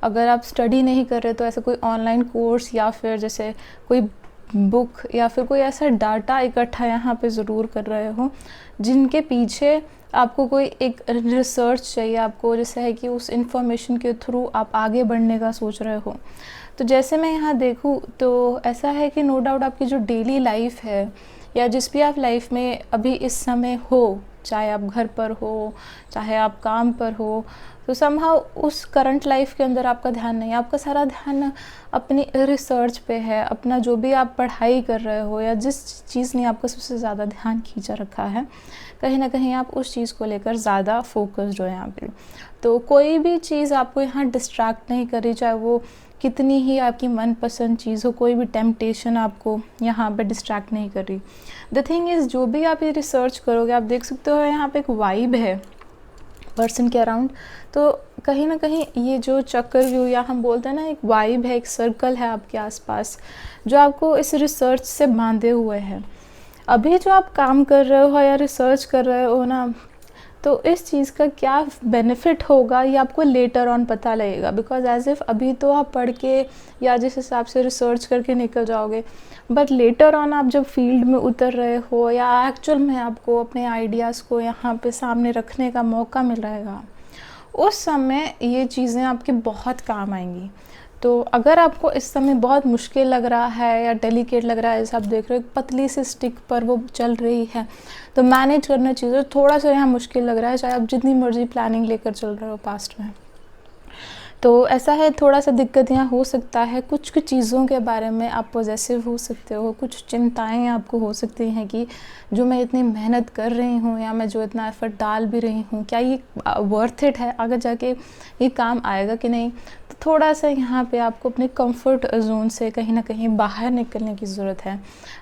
A: अगर आप स्टडी नहीं कर रहे तो ऐसा कोई ऑनलाइन कोर्स या फिर जैसे कोई बुक या फिर कोई ऐसा डाटा इकट्ठा यहाँ पे ज़रूर कर रहे हो जिनके पीछे आपको कोई एक रिसर्च चाहिए, आपको जैसे है कि उस इंफॉर्मेशन के थ्रू आप आगे बढ़ने का सोच रहे हो। तो जैसे मैं यहाँ देखूँ तो ऐसा है कि नो डाउट आपकी जो डेली लाइफ है या जिस भी आप लाइफ में अभी इस समय हो, चाहे आप घर पर हो, चाहे आप काम पर हो, तो समहाउ उस करंट लाइफ के अंदर आपका ध्यान नहीं है। आपका सारा ध्यान अपनी रिसर्च पे है, अपना जो भी आप पढ़ाई कर रहे हो या जिस चीज़ ने आपका सबसे ज़्यादा ध्यान खींचा रखा है, कहीं ना कहीं आप उस चीज़ को लेकर ज़्यादा फोकस्ड हो यहाँ पे। तो कोई भी चीज़ आपको यहाँ डिस्ट्रैक्ट नहीं कर रही, चाहे वो कितनी ही आपकी मनपसंद चीज़ हो, कोई भी टेम्पटेशन आपको यहाँ पे डिस्ट्रैक्ट नहीं कर रही। द थिंग इज़, जो भी आप ये रिसर्च करोगे, आप देख सकते हो यहाँ पे एक वाइब है पर्सन के अराउंड। तो कहीं ना कहीं ये जो चक्रव्यूह या हम बोलते हैं ना, एक वाइब है, एक सर्कल है आपके आसपास जो आपको इस रिसर्च से बांधे हुए है। अभी जो आप काम कर रहे हो या रिसर्च कर रहे हो ना, तो इस चीज़ का क्या बेनिफिट होगा ये आपको लेटर ऑन पता लगेगा। बिकॉज एज इफ़ अभी तो आप पढ़ के या जिस हिसाब से रिसर्च करके निकल जाओगे, बट लेटर ऑन आप जब फील्ड में उतर रहे हो या एक्चुअल में आपको अपने आइडियाज़ को यहाँ पे सामने रखने का मौका मिल रहेगा, उस समय ये चीज़ें आपके बहुत काम आएंगी। तो अगर आपको इस समय बहुत मुश्किल लग रहा है या डेलिकेट लग रहा है, जैसे आप देख रहे हो पतली सी स्टिक पर वो चल रही है, तो मैनेज करना चीज़ें थोड़ा सा यहाँ मुश्किल लग रहा है, चाहे आप जितनी मर्जी प्लानिंग लेकर चल रहे हो पास्ट में। तो ऐसा है, थोड़ा सा दिक्कत यहाँ हो सकता है। कुछ कुछ चीज़ों के बारे में आप पॉजेसिव हो सकते हो, कुछ चिंताएं आपको हो सकती हैं कि जो मैं इतनी मेहनत कर रही हूँ या मैं जो इतना एफर्ट डाल भी रही हूँ, क्या ये वर्थ इट है, आगे जाके ये काम आएगा कि नहीं। तो थोड़ा सा यहाँ पे आपको अपने कंफर्ट जोन से कहीं ना कहीं बाहर निकलने की ज़रूरत है।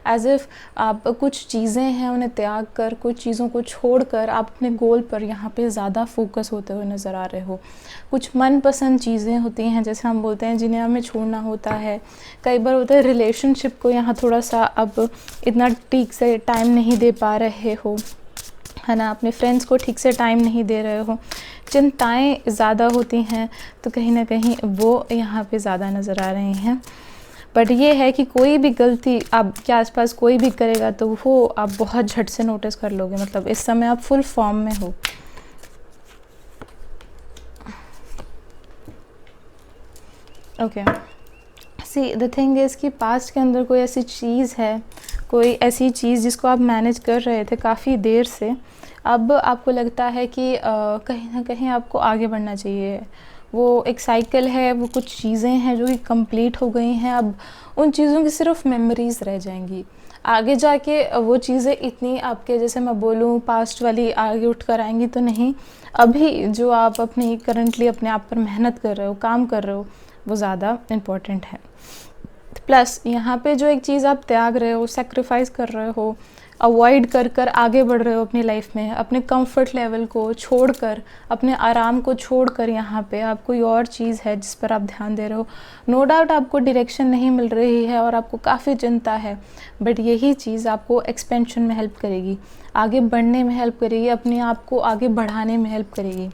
A: एज इफ़ आप कुछ चीज़ें हैं उन्हें त्याग कर, कुछ चीज़ों को छोड़कर आप अपने गोल पर यहाँ पे ज़्यादा फोकस होते हुए नज़र आ रहे हो। कुछ मनपसंद चीज़ें होती हैं, जैसे हम बोलते हैं, जिन्हें हमें छोड़ना होता है। कई बार होता है रिलेशनशिप को यहाँ थोड़ा सा अब इतना ठीक से टाइम नहीं दे पा रहे हो, है ना, अपने फ्रेंड्स को ठीक से टाइम नहीं दे रहे हो, चिंताएं ज़्यादा होती हैं, तो कहीं ना कहीं वो यहाँ पे ज़्यादा नज़र आ रही हैं। बट ये है कि कोई भी गलती आपके आसपास कोई भी करेगा तो वो आप बहुत झट से नोटिस कर लोगे। मतलब इस समय आप फुल फॉर्म में हो। Okay, see the thing is कि पास्ट के अंदर कोई ऐसी चीज़ है, कोई ऐसी चीज़ जिसको आप मैनेज कर रहे थे काफ़ी देर से, अब आपको लगता है कि कहीं ना कहीं आपको आगे बढ़ना चाहिए। वो एक साइकिल है, वो कुछ चीज़ें हैं जो कि कंप्लीट हो गई हैं, अब उन चीज़ों की सिर्फ मेमोरीज़ रह जाएंगी। आगे जाके वो चीज़ें इतनी आपके, जैसे मैं बोलूँ, पास्ट वाली आगे उठ कर आएंगी तो नहीं। अभी जो आप अपनी करंटली अपने आप पर मेहनत कर रहे हो, काम कर रहे हो, वो ज़्यादा इम्पॉर्टेंट है। प्लस यहाँ पे जो एक चीज़ आप त्याग रहे हो, सेक्रीफाइस कर रहे हो, अवॉइड कर कर आगे बढ़ रहे हो अपनी लाइफ में, अपने कंफर्ट लेवल को छोड़कर, अपने आराम को छोड़कर, यहाँ पे आप कोई और चीज़ है जिस पर आप ध्यान दे रहे हो। नो डाउट आपको डायरेक्शन नहीं मिल रही है और आपको काफ़ी चिंता है, बट यही चीज़ आपको एक्सपेंशन में हेल्प करेगी, आगे बढ़ने में हेल्प करेगी, अपने आप को आगे बढ़ाने में हेल्प करेगी।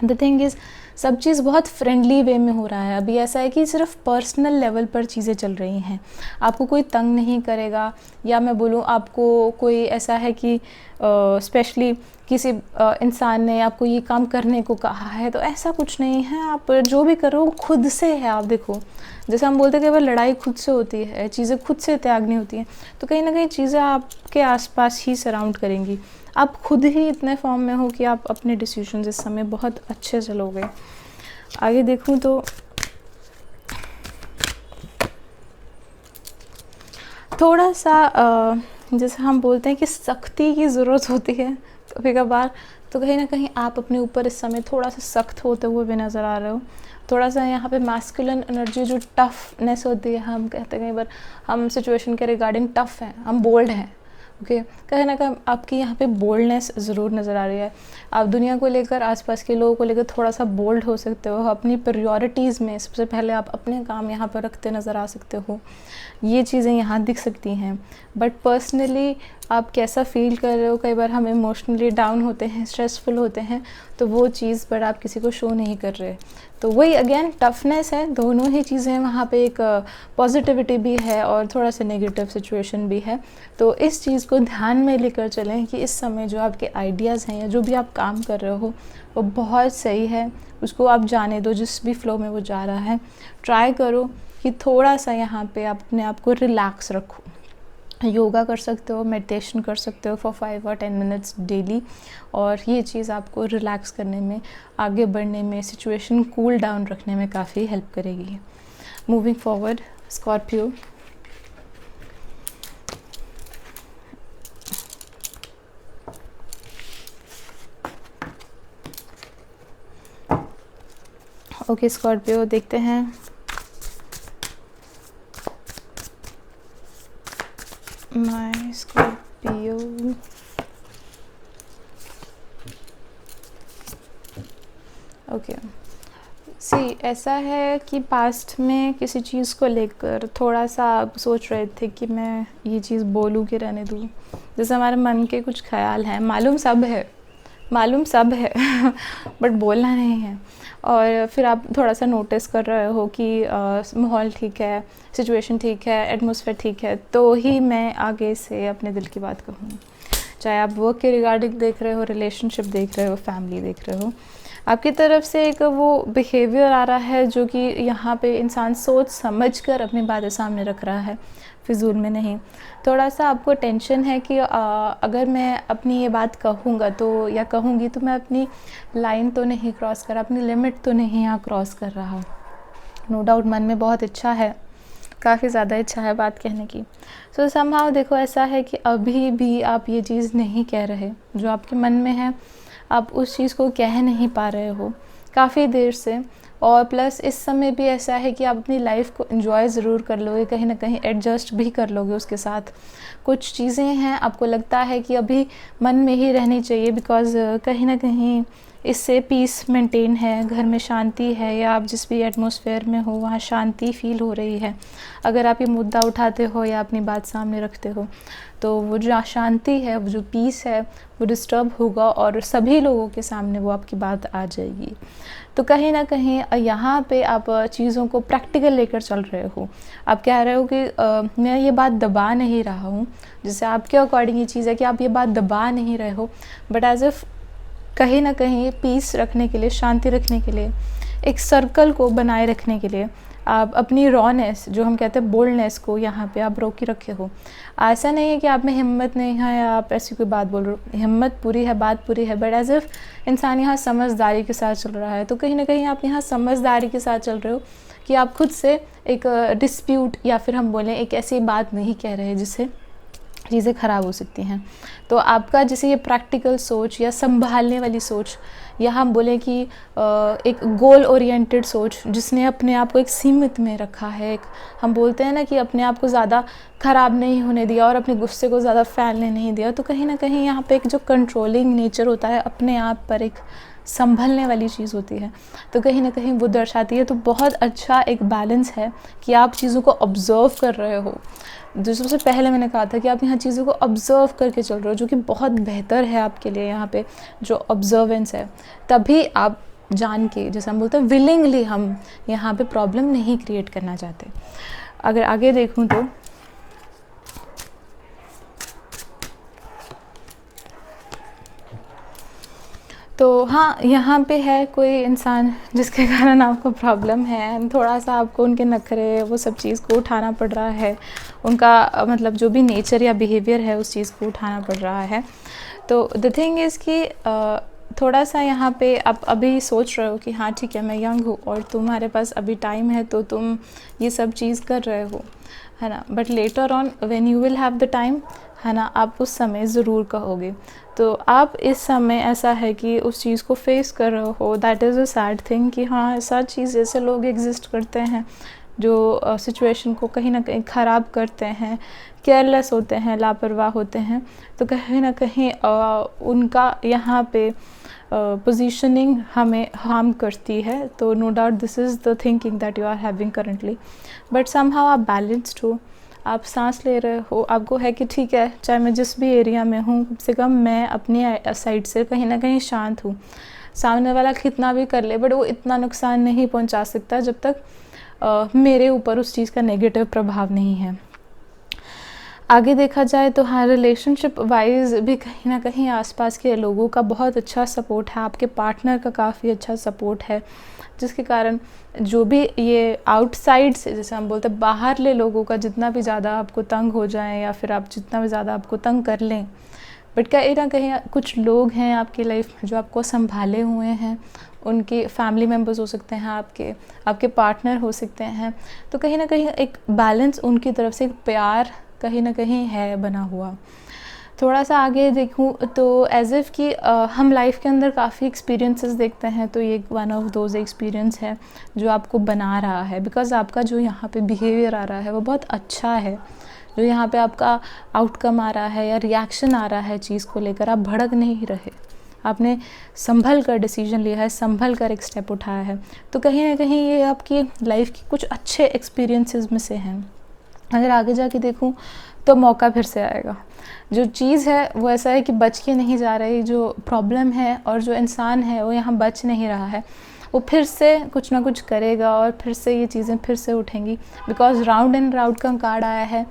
A: द थिंग इज़, सब चीज़ बहुत फ्रेंडली वे में हो रहा है। अभी ऐसा है कि सिर्फ पर्सनल लेवल पर चीज़ें चल रही हैं, आपको कोई तंग नहीं करेगा, या मैं बोलूँ आपको कोई ऐसा है कि स्पेशली किसी इंसान ने आपको ये काम करने को कहा है, तो ऐसा कुछ नहीं है। आप जो भी करो वो खुद से है। आप देखो, जैसे हम बोलते हैं कि वह लड़ाई खुद से होती है, चीज़ें खुद से त्यागनी होती हैं, तो कहीं ना कहीं चीज़ें आपके आसपास ही सराउंड करेंगी। आप खुद ही इतने फॉर्म में हो कि आप अपने डिसीजन इस समय बहुत अच्छे चलोगे। आगे देखूं तो थोड़ा सा जैसे हम बोलते हैं कि सख्ती की ज़रूरत होती है कभी कभार, तो कहीं ना कहीं आप अपने ऊपर इस समय थोड़ा सा सख्त होते हुए भी नज़र आ रहे हो। थोड़ा सा यहाँ पे मैस्कुलिन एनर्जी जो टफनेस होती है, हम कहते हैं कई बार हम सिचुएशन के रिगार्डिंग टफ हैं, हम बोल्ड हैं। ओके, कहीं ना कहीं आपकी यहाँ पे बोल्डनेस ज़रूर नज़र आ रही है। आप दुनिया को लेकर, आसपास के लोगों को लेकर थोड़ा सा बोल्ड हो सकते हो। अपनी प्रायोरिटीज़ में सबसे पहले आप अपने काम यहाँ पर रखते नज़र आ सकते हो। ये चीज़ें यहाँ दिख सकती हैं। बट पर्सनली आप कैसा फील कर रहे हो, कई बार हम इमोशनली डाउन होते हैं, स्ट्रेसफुल होते हैं, तो वो चीज़ पर आप किसी को शो नहीं कर रहे। तो वही अगेन टफनेस है, दोनों ही चीज़ें वहाँ पे एक पॉजिटिविटी भी है और थोड़ा सा नेगेटिव सिचुएशन भी है। तो इस चीज़ को ध्यान में लेकर चलें कि इस समय जो आपके आइडियाज़ हैं या जो भी आप काम कर रहे हो वो बहुत सही है, उसको आप जाने दो, जिस भी फ्लो में वो जा रहा है। ट्राई करो कि थोड़ा सा यहाँ पे आप अपने आप को रिलैक्स रखो, योगा कर सकते हो, मेडिटेशन कर सकते हो फॉर 5 और 10 मिनट्स डेली, और ये चीज़ आपको रिलैक्स करने में, आगे बढ़ने में, सिचुएशन कूल डाउन रखने में काफ़ी हेल्प करेगी। Moving forward, Scorpio. Okay Scorpio, देखते हैं माय स्कॉर्पियो। ओके सी, ऐसा है कि पास्ट में किसी चीज़ को लेकर थोड़ा सा आप सोच रहे थे कि मैं ये चीज़ बोलूँ कि रहने दूँ। जैसे हमारे मन के कुछ ख्याल हैं, मालूम सब है, मालूम सब है बट बोलना नहीं है। और फिर आप थोड़ा सा नोटिस कर रहे हो कि माहौल ठीक है, सिचुएशन ठीक है, एटमॉस्फेयर ठीक है, तो ही मैं आगे से अपने दिल की बात कहूँ। चाहे आप वर्क के रिगार्डिंग देख रहे हो, रिलेशनशिप देख रहे हो, फैमिली देख रहे हो, आपकी तरफ से एक वो बिहेवियर आ रहा है जो कि यहाँ पे इंसान सोच समझ कर अपनी बातें सामने रख रहा है, फिजूल में नहीं। थोड़ा सा आपको टेंशन है कि अगर मैं अपनी ये बात कहूँगा तो, या कहूँगी तो मैं अपनी लाइन तो नहीं क्रॉस कर, अपनी लिमिट तो नहीं यहाँ क्रॉस कर रहा। नो डाउट मन में बहुत इच्छा है, काफ़ी ज़्यादा इच्छा है बात कहने की। सो समहाउ देखो, ऐसा है कि अभी भी आप ये चीज़ नहीं कह रहे जो आपके मन में है, आप उस चीज़ को कह नहीं पा रहे हो काफ़ी देर से। और प्लस इस समय भी ऐसा है कि आप अपनी लाइफ को एंजॉय ज़रूर कर लोगे, कहीं ना कहीं एडजस्ट भी कर लोगे उसके साथ। कुछ चीज़ें हैं आपको लगता है कि अभी मन में ही रहनी चाहिए, बिकॉज़ कहीं ना कहीं इससे पीस मेंटेन है, घर में शांति है, या आप जिस भी एटमॉस्फेयर में हो वहाँ शांति फील हो रही है। अगर आप ये मुद्दा उठाते हो या अपनी बात सामने रखते हो तो वो जो शांति है, वो जो पीस है, वो डिस्टर्ब होगा और सभी लोगों के सामने वो आपकी बात आ जाएगी। तो कहीं ना कहीं यहाँ पे आप चीज़ों को प्रैक्टिकल लेकर चल रहे हो। आप कह रहे हो कि मैं ये बात दबा नहीं रहा हूँ, जैसे आपके अकॉर्डिंग ये चीज़ है कि आप ये बात दबा नहीं रहे हो, बट एज इफ़ कहीं ना कहीं पीस रखने के लिए, शांति रखने के लिए, एक सर्कल को बनाए रखने के लिए आप अपनी रॉनेस, जो हम कहते हैं बोल्डनेस को, यहाँ पे आप रोके रखे हो। ऐसा नहीं है कि आप में हिम्मत नहीं है या आप ऐसी कोई बात बोल रहे हो, हिम्मत पूरी है, बात पूरी है, बट एज इफ़ इंसान यहाँ समझदारी के साथ चल रहा है। तो कहीं ना कहीं आप यहाँ समझदारी के साथ चल रहे हो कि आप खुद से एक डिस्प्यूट या फिर हम बोलें एक ऐसी बात नहीं कह रहे जिससे चीज़ें ख़राब हो सकती हैं। तो आपका जैसे ये प्रैक्टिकल सोच या संभालने वाली सोच, या हम बोलें कि एक गोल ओरिएंटेड सोच जिसने अपने आप को एक सीमित में रखा है, एक हम बोलते हैं ना कि अपने आप को ज़्यादा ख़राब नहीं होने दिया और अपने गुस्से को ज़्यादा फैलने नहीं दिया, तो कहीं ना कहीं यहाँ पे एक जो कंट्रोलिंग नेचर होता है, अपने आप पर एक संभलने वाली चीज़ होती है, तो कहीं ना कहीं वो दर्शाती है। तो बहुत अच्छा एक बैलेंस है कि आप चीज़ों को ऑब्ज़र्व कर रहे हो। जो सबसे पहले मैंने कहा था कि आप यहाँ चीज़ों को ऑब्ज़र्व करके चल रहे हो, जो कि बहुत बेहतर है आपके लिए। यहाँ पे जो ऑब्ज़र्वेंस है, तभी आप जान के, जैसे हम बोलते हैं विलिंगली, हम यहाँ पे प्रॉब्लम नहीं क्रिएट करना चाहते। अगर आगे देखूँ तो हाँ, यहाँ पे है कोई इंसान जिसके कारण आपको प्रॉब्लम है, थोड़ा सा आपको उनके नखरे, वो सब चीज़ को उठाना पड़ रहा है, उनका मतलब जो भी नेचर या बिहेवियर है उस चीज़ को उठाना पड़ रहा है। तो द थिंग इज़ कि थोड़ा सा यहाँ पे आप अभी सोच रहे हो कि हाँ ठीक है, मैं यंग हूँ और तुम्हारे पास अभी टाइम है, तो तुम ये सब चीज़ कर रहे हो, है ना। But later on when you will have the time, है ना, आप उस समय ज़रूर कहोगे। तो आप इस समय ऐसा है कि उस चीज़ को फेस कर रहे हो, that is a sad thing कि हाँ, ऐसा चीज़, ऐसे लोग एग्जिस्ट करते हैं जो सिचुएशन को कहीं ना कहीं ख़राब करते हैं, केयरलेस होते हैं, लापरवाह होते हैं। तो कहीं ना कहीं उनका यहाँ पे पोजीशनिंग हमें हार्म करती है। तो no doubt this is the thinking that you are having currently, but somehow आप बैलेंस्ड हो, आप सांस ले रहे हो, आपको है कि ठीक है, चाहे मैं जिस भी एरिया में हूँ, कम से कम मैं अपनी साइड से कहीं ना कहीं शांत हूँ। सामने वाला कितना भी कर ले, बट वो इतना नुकसान नहीं पहुँचा सकता जब तक मेरे ऊपर उस चीज़ का नेगेटिव प्रभाव नहीं है। आगे देखा जाए तो हाँ, रिलेशनशिप वाइज भी कहीं ना कहीं आसपास के लोगों का बहुत अच्छा सपोर्ट है, आपके पार्टनर का काफ़ी अच्छा सपोर्ट है, जिसके कारण जो भी ये आउटसाइड से, जैसे हम बोलते हैं बाहरले लोगों का जितना भी ज़्यादा आपको तंग हो जाए या फिर आप जितना भी ज़्यादा आपको तंग कर लें, बट कहीं ना कहीं कुछ लोग हैं आपकी लाइफ में जो आपको संभाले हुए हैं, उनके फैमिली मेम्बर्स हो सकते हैं, आपके पार्टनर हो सकते हैं, तो कहीं ना कहीं एक बैलेंस उनकी तरफ से, एक प्यार कहीं ना कहीं है बना हुआ। थोड़ा सा आगे देखूँ तो एज इफ़ कि हम लाइफ के अंदर काफ़ी एक्सपीरियंसेस देखते हैं, तो ये वन ऑफ दोज एक्सपीरियंस है जो आपको बना रहा है, बिकॉज़ आपका जो यहाँ पे बिहेवियर आ रहा है वो बहुत अच्छा है, जो यहाँ पे आपका आउटकम आ रहा है या रिएक्शन आ रहा है चीज़ को लेकर, आप भड़क नहीं रहे, आपने संभल कर डिसीजन लिया है, संभल कर एक स्टेप उठाया है, तो कहीं ना कहीं ये आपकी लाइफ की कुछ अच्छे एक्सपीरियंसेस में से हैं। अगर आगे जाके देखूं तो मौका फिर से आएगा। जो चीज़ है वो ऐसा है कि बच के नहीं जा रही, जो प्रॉब्लम है और जो इंसान है वो यहाँ बच नहीं रहा है, वो फिर से कुछ ना कुछ करेगा और फिर से ये चीज़ें फिर से उठेंगी, बिकॉज़ राउंड एंड राउंड का कार्ड आया है।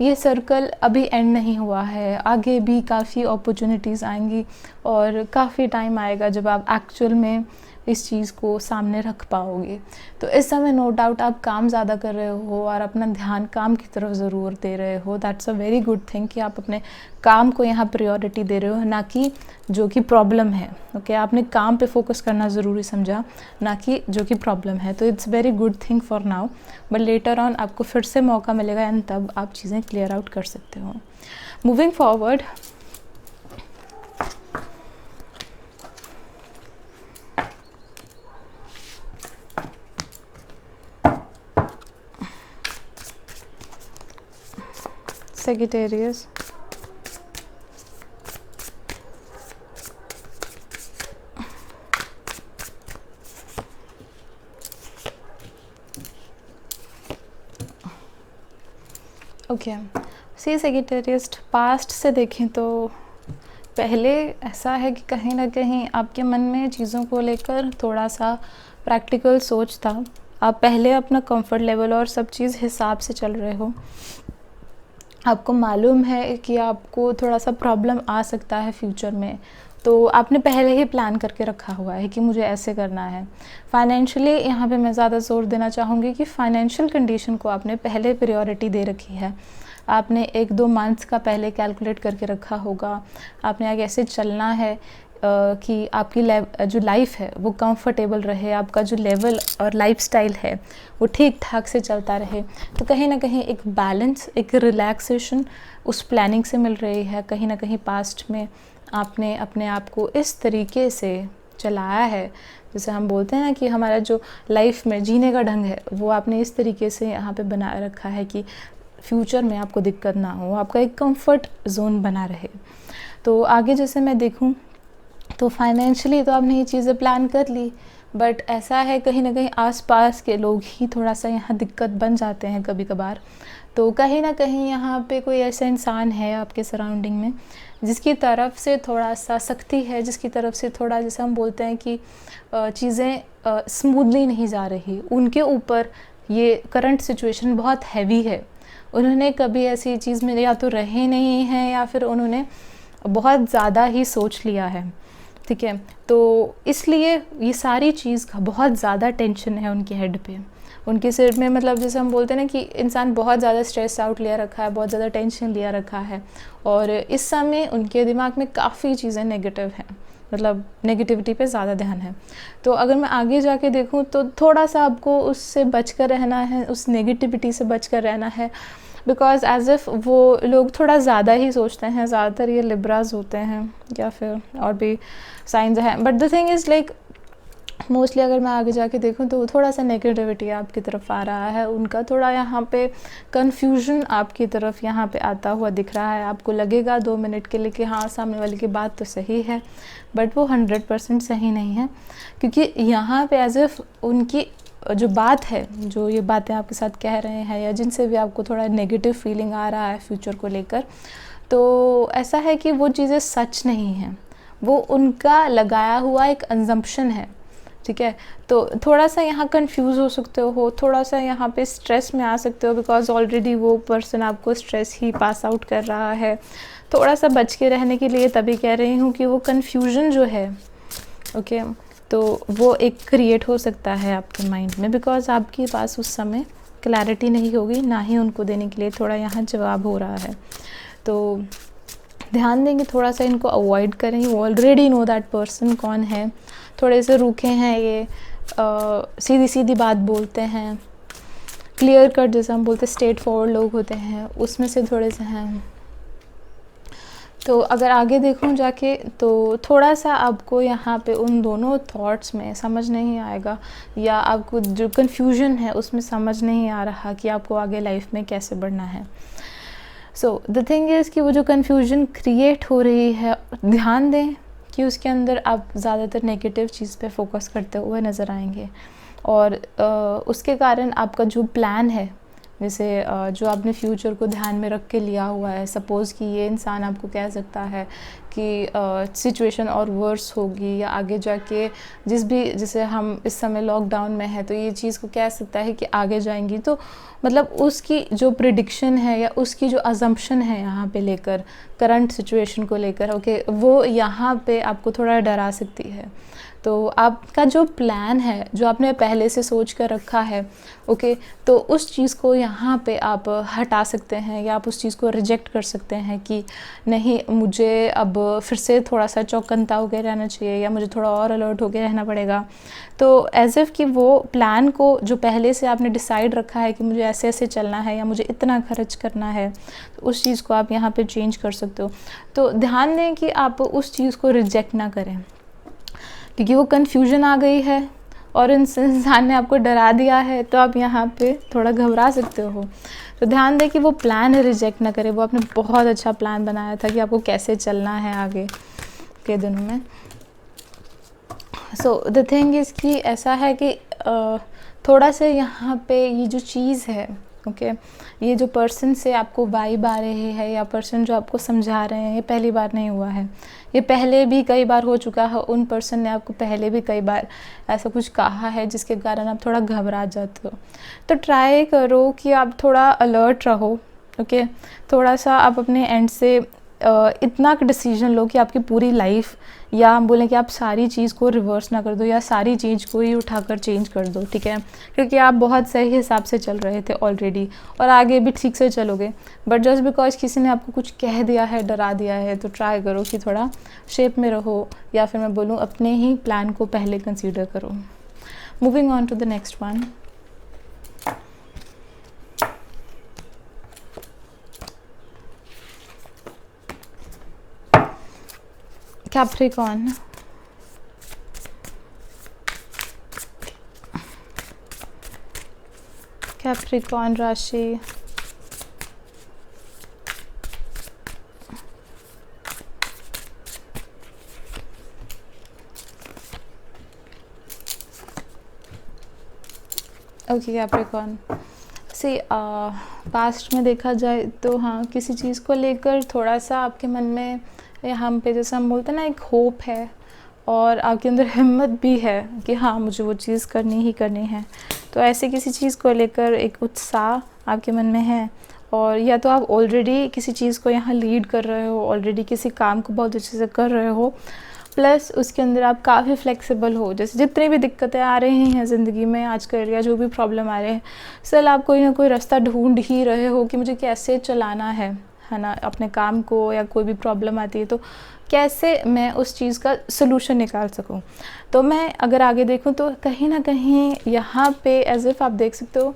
A: ये सर्कल अभी एंड नहीं हुआ है, आगे भी काफ़ी अपॉर्चुनिटीज़ आएंगी और काफ़ी टाइम आएगा जब आप एक्चुअल में इस चीज़ को सामने रख पाओगे। तो इस समय नो डाउट आप काम ज़्यादा कर रहे हो और अपना ध्यान काम की तरफ ज़रूर दे रहे हो। That's a very good thing कि आप अपने काम को यहाँ प्रायोरिटी दे रहे हो, ना कि जो कि प्रॉब्लम है। ओके, आपने काम पे फोकस करना ज़रूरी समझा, ना कि जो कि प्रॉब्लम है। तो it's very good thing for now, but later on आपको फिर से मौका मिलेगा एंड तब आप चीज़ें क्लियर आउट कर सकते हो। मूविंग फॉरवर्ड, Sagittarius, ओके सी सेगिटेरिस्ट, पास्ट से देखें तो पहले ऐसा है कि कहीं ना कहीं आपके मन में चीज़ों को लेकर थोड़ा सा प्रैक्टिकल सोच था। आप पहले अपना कंफर्ट लेवल और सब चीज़ हिसाब से चल रहे हो। आपको मालूम है कि आपको थोड़ा सा प्रॉब्लम आ सकता है फ्यूचर में, तो आपने पहले ही प्लान करके रखा हुआ है कि मुझे ऐसे करना है। फाइनेंशियली यहाँ पे मैं ज़्यादा जोर देना चाहूँगी कि फाइनेंशियल कंडीशन को आपने पहले प्रायोरिटी दे रखी है। आपने 1-2 मंथ्स का पहले कैलकुलेट करके रखा होगा। आपने आगे ऐसे चलना है कि आपकी जो लाइफ है वो कंफर्टेबल रहे, आपका जो लेवल और लाइफस्टाइल है वो ठीक ठाक से चलता रहे। तो कहीं ना कहीं एक बैलेंस, एक रिलैक्सेशन उस प्लानिंग से मिल रही है। कहीं ना कहीं पास्ट में आपने अपने आप को इस तरीके से चलाया है, जैसे हम बोलते हैं ना कि हमारा जो लाइफ में जीने का ढंग है वो आपने इस तरीके से यहाँ पे बना रखा है कि फ्यूचर में आपको दिक्कत ना हो, आपका एक कंफर्ट जोन बना रहे। तो आगे जैसे मैं देखूँ तो फाइनेंशियली तो आपने ये चीज़ें प्लान कर ली, बट ऐसा है कहीं ना कहीं आसपास के लोग ही थोड़ा सा यहाँ दिक्कत बन जाते हैं कभी कभार। तो कहीं ना कहीं यहाँ पे कोई ऐसा इंसान है आपके सराउंडिंग में जिसकी तरफ से थोड़ा सा सख्ती है, जिसकी तरफ से थोड़ा, जैसे हम बोलते हैं कि चीज़ें स्मूथली नहीं जा रही, उनके ऊपर ये करंट सिचुएशन बहुत हैवी है। उन्होंने कभी ऐसी चीज़ में या तो रहे नहीं हैं या फिर उन्होंने बहुत ज़्यादा ही सोच लिया है, ठीक है। तो इसलिए ये सारी चीज़ का बहुत ज़्यादा टेंशन है उनके हेड पे, उनके सिर में। मतलब जैसे हम बोलते हैं ना कि इंसान बहुत ज़्यादा स्ट्रेस आउट लिया रखा है, बहुत ज़्यादा टेंशन लिया रखा है, और इस समय उनके दिमाग में काफ़ी चीज़ें नेगेटिव हैं, मतलब नेगेटिविटी पे ज़्यादा ध्यान है। तो अगर मैं आगे जाके देखूँ तो थोड़ा सा आपको उससे बच कर रहना है, उस नेगेटिविटी से बच कर रहना है, बिकॉज एज इफ़ वो लोग थोड़ा ज़्यादा ही सोचते हैं। ज़्यादातर ये लिब्राज होते हैं या फिर और भी साइंस हैं, but the thing is like mostly अगर मैं आगे जाके देखूं तो थोड़ा सा नेगेटिविटी आपकी तरफ आ रहा है। उनका थोड़ा यहाँ पे कन्फ्यूजन आपकी तरफ यहाँ पे आता हुआ दिख रहा है। आपको लगेगा 2 मिनट के लिए कि हाँ सामने वाले की बात तो सही है, बट वो 100% सही नहीं है, क्योंकि यहाँ पे एज इफ़ उनकी जो बात है, जो ये बातें आपके साथ कह रहे हैं या जिनसे भी आपको थोड़ा नेगेटिव फीलिंग आ रहा है फ्यूचर को लेकर, तो ऐसा है कि वो चीज़ें सच नहीं हैं, वो उनका लगाया हुआ एक अजम्पशन है, ठीक है। तो थोड़ा सा यहाँ कंफ्यूज हो सकते हो, थोड़ा सा यहाँ पे स्ट्रेस में आ सकते हो, बिकॉज ऑलरेडी वो पर्सन आपको स्ट्रेस ही पास आउट कर रहा है। थोड़ा सा बच के रहने के लिए तभी कह रही हूँ कि वो कन्फ्यूजन जो है, ओके, तो वो एक क्रिएट हो सकता है आपके माइंड में, बिकॉज आपके पास उस समय क्लैरिटी नहीं होगी, ना ही उनको देने के लिए थोड़ा यहाँ जवाब हो रहा है। तो ध्यान देंगे, थोड़ा सा इनको अवॉइड करें। You already know that person कौन है, थोड़े से रूखे हैं ये, सीधी सीधी बात बोलते हैं, क्लियर कट जैसे हम बोलते हैं, स्ट्रेट फॉरवर्ड लोग होते हैं, उसमें से थोड़े से हैं। तो अगर आगे देखूं जाके तो थोड़ा सा आपको यहाँ पे उन दोनों थॉट्स में समझ नहीं आएगा, या आपको जो कन्फ्यूजन है उसमें समझ नहीं आ रहा कि आपको आगे लाइफ में कैसे बढ़ना है। सो द थिंग इज़ कि वो जो कन्फ्यूजन क्रिएट हो रही है, ध्यान दें कि उसके अंदर आप ज़्यादातर नेगेटिव चीज़ पे फोकस करते हुए नज़र आएंगे, और उसके कारण आपका जो प्लान है, जैसे जो आपने फ्यूचर को ध्यान में रख के लिया हुआ है, सपोज़ कि ये इंसान आपको कह सकता है कि सिचुएशन और वर्स होगी, या आगे जाके जैसे हम इस समय लॉकडाउन में है तो ये चीज़ को कह सकता है कि आगे जाएंगी, तो मतलब उसकी जो प्रिडिक्शन है या उसकी जो अजम्पशन है यहाँ पे लेकर करंट सिचुएशन को लेकर, ओके, वो यहाँ पे आपको थोड़ा डरा सकती है। तो आपका जो प्लान है, जो आपने पहले से सोच कर रखा है, ओके, तो उस चीज़ को यहाँ पे आप हटा सकते हैं, या आप उस चीज़ को रिजेक्ट कर सकते हैं कि नहीं, मुझे अब फिर से थोड़ा सा चौकन्ना होकर रहना चाहिए, या मुझे थोड़ा और अलर्ट होकर रहना पड़ेगा। तो एज़ इफ़ कि वो प्लान को जो पहले से आपने डिसाइड रखा है कि मुझे ऐसे ऐसे चलना है या मुझे इतना खर्च करना है, तो उस चीज़ को आप यहाँ पे चेंज कर सकते हो। तो ध्यान दें कि आप उस चीज़ को रिजेक्ट ना करें, क्योंकि वो कन्फ्यूजन आ गई है और इंसान ने आपको डरा दिया है, तो आप यहाँ पे थोड़ा घबरा सकते हो। तो ध्यान दें कि वो प्लान रिजेक्ट ना करें। वो आपने बहुत अच्छा प्लान बनाया था कि आपको कैसे चलना है आगे के दिनों में। सो द थिंग इज़ कि ऐसा है कि थोड़ा सा यहाँ पे ये जो चीज़ है, ओके, ये जो पर्सन से आपको वाइब आ रही है, या पर्सन जो आपको समझा रहे हैं, ये पहली बार नहीं हुआ है, ये पहले भी कई बार हो चुका है। उन पर्सन ने आपको पहले भी कई बार ऐसा कुछ कहा है जिसके कारण आप थोड़ा घबरा जाते हो। तो ट्राई करो कि आप थोड़ा अलर्ट रहो, ओके, थोड़ा सा आप अपने एंड से इतना डिसीजन लो कि आपकी पूरी लाइफ, या हम बोलें कि आप सारी चीज़ को रिवर्स ना कर दो, या सारी चीज़ को ही उठाकर चेंज कर दो, ठीक है, क्योंकि आप बहुत सही हिसाब से चल रहे थे ऑलरेडी, और आगे भी ठीक से चलोगे। बट जस्ट बिकॉज किसी ने आपको कुछ कह दिया है, डरा दिया है, तो ट्राई करो कि थोड़ा शेप में रहो, या फिर मैं बोलूँ अपने ही प्लान को पहले कंसीडर करो। Moving on to the next one. Capricorn. Capricorn राशि, ओके कैप्रिकॉर्न से पास्ट में देखा जाए तो हाँ, किसी चीज़ को लेकर थोड़ा सा आपके मन में, यहाँ पे जैसे हम बोलते हैं ना, एक होप है, और आपके अंदर हिम्मत भी है कि हाँ, मुझे वो चीज़ करनी ही करनी है। तो ऐसे किसी चीज़ को लेकर एक उत्साह आपके मन में है, और या तो आप ऑलरेडी किसी चीज़ को यहाँ लीड कर रहे हो, ऑलरेडी किसी काम को बहुत अच्छे से कर रहे हो, प्लस उसके अंदर आप काफ़ी फ्लेक्सिबल हो। जैसे जितनी भी दिक्कतें आ रही हैं ज़िंदगी में आजकल, या जो भी प्रॉब्लम आ रहे हैं, सल आप कोई ना कोई रास्ता ढूंढ ही रहे हो कि मुझे कैसे चलाना है ना, अपने काम को, या कोई भी प्रॉब्लम आती है तो कैसे मैं उस चीज़ का सलूशन निकाल सकूं। तो मैं अगर आगे देखूं तो कहीं ना कहीं यहाँ पे एज इफ़ आप देख सकते हो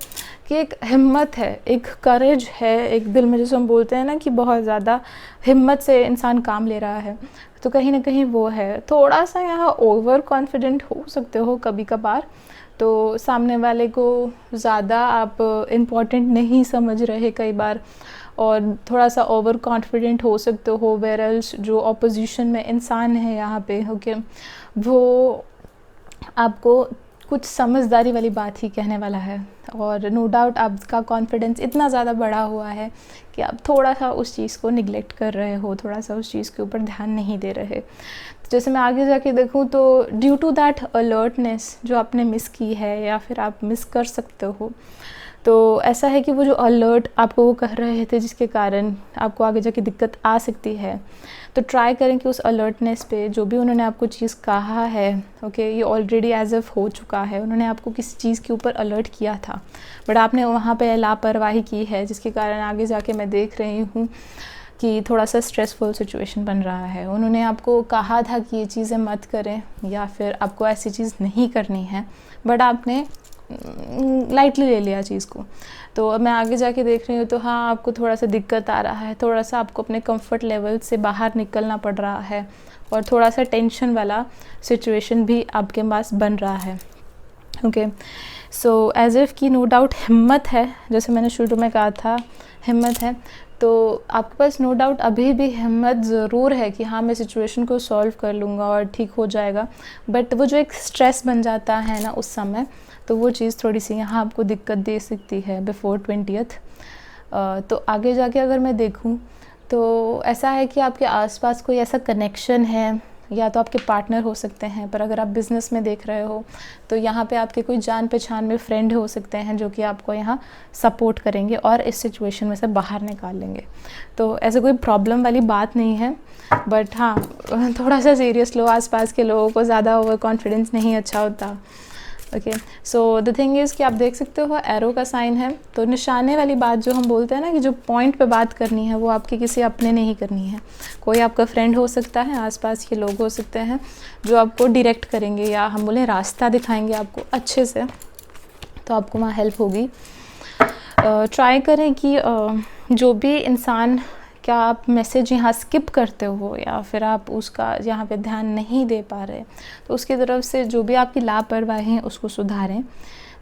A: कि एक हिम्मत है, एक करेज है, एक दिल में जैसे हम बोलते हैं ना कि बहुत ज़्यादा हिम्मत से इंसान काम ले रहा है, तो कहीं ना कहीं वो है। थोड़ा सा यहाँ ओवर कॉन्फिडेंट हो सकते हो कभी कभार, तो सामने वाले को ज़्यादा आप इम्पॉर्टेंट नहीं समझ रहे कई बार, और थोड़ा सा ओवर कॉन्फिडेंट हो सकते हो। वेरल्स जो ऑपोजिशन में इंसान है यहाँ पे, ओके, वो आपको कुछ समझदारी वाली बात ही कहने वाला है, और नो डाउट आपका कॉन्फिडेंस इतना ज़्यादा बढ़ा हुआ है कि आप थोड़ा सा उस चीज़ को निगलेक्ट कर रहे हो, थोड़ा सा उस चीज़ के ऊपर ध्यान नहीं दे रहे। जैसे मैं आगे जाके देखूँ तो ड्यू टू दैट अलर्टनेस जो आपने मिस की है या फिर आप मिस कर सकते हो, तो ऐसा है कि वो जो अलर्ट आपको वो कर रहे थे जिसके कारण आपको आगे जाके दिक्कत आ सकती है, तो ट्राई करें कि उस अलर्टनेस पे जो भी उन्होंने आपको चीज़ कहा है, ओके, ये ऑलरेडी एज एफ हो चुका है, उन्होंने आपको किसी चीज़ के ऊपर अलर्ट किया था बट आपने वहाँ पे लापरवाही की है, जिसके कारण आगे जाके मैं देख रही हूँ कि थोड़ा सा स्ट्रेसफुल सिचुएशन बन रहा है। उन्होंने आपको कहा था कि ये चीज़ें मत करें या फिर आपको ऐसी चीज़ नहीं करनी है, बट आपने लाइटली ले लिया चीज़ को। तो अब मैं आगे जाके देख रही हूँ तो हाँ, आपको थोड़ा सा दिक्कत आ रहा है, थोड़ा सा आपको अपने कंफर्ट लेवल से बाहर निकलना पड़ रहा है और थोड़ा सा टेंशन वाला सिचुएशन भी आपके पास बन रहा है। ओके, सो एज इफ़ की नो डाउट हिम्मत है, जैसे मैंने शुरू में कहा था हिम्मत है, तो आपके पास नो डाउट अभी भी हिम्मत ज़रूर है कि हाँ मैं सिचुएशन को सॉल्व कर लूँगा और ठीक हो जाएगा, बट वो जो एक स्ट्रेस बन जाता है ना उस समय, तो वो चीज़ थोड़ी सी यहाँ आपको दिक्कत दे सकती है बिफोर 20th। तो आगे जाके अगर मैं देखूँ तो ऐसा है कि आपके आसपास कोई ऐसा कनेक्शन है, या तो आपके पार्टनर हो सकते हैं, पर अगर आप बिज़नेस में देख रहे हो तो यहाँ पे आपके कोई जान पहचान में फ्रेंड हो सकते हैं जो कि आपको यहाँ सपोर्ट करेंगे और इस सिचुएशन में से बाहर निकाल लेंगे। तो ऐसे कोई प्रॉब्लम वाली बात नहीं है, बट हाँ थोड़ा सा सीरियस लो, आसपास के लोगों को ज़्यादा ओवर कॉन्फिडेंस नहीं अच्छा होता। Okay, so the thing is कि आप देख सकते हो एरो का साइन है, तो निशाने वाली बात जो हम बोलते हैं ना कि जो पॉइंट पे बात करनी है वो आपके किसी अपने ने ही करनी है। कोई आपका फ्रेंड हो सकता है, आसपास के लोग हो सकते हैं जो आपको डायरेक्ट करेंगे या हम बोलें रास्ता दिखाएंगे आपको अच्छे से, तो आपको वहाँ हेल्प होगी। ट्राई करें कि जो भी इंसान, क्या आप मैसेज यहाँ स्किप करते हो या फिर आप उसका यहाँ पे ध्यान नहीं दे पा रहे, तो उसकी तरफ से जो भी आपकी लापरवाही है उसको सुधारें।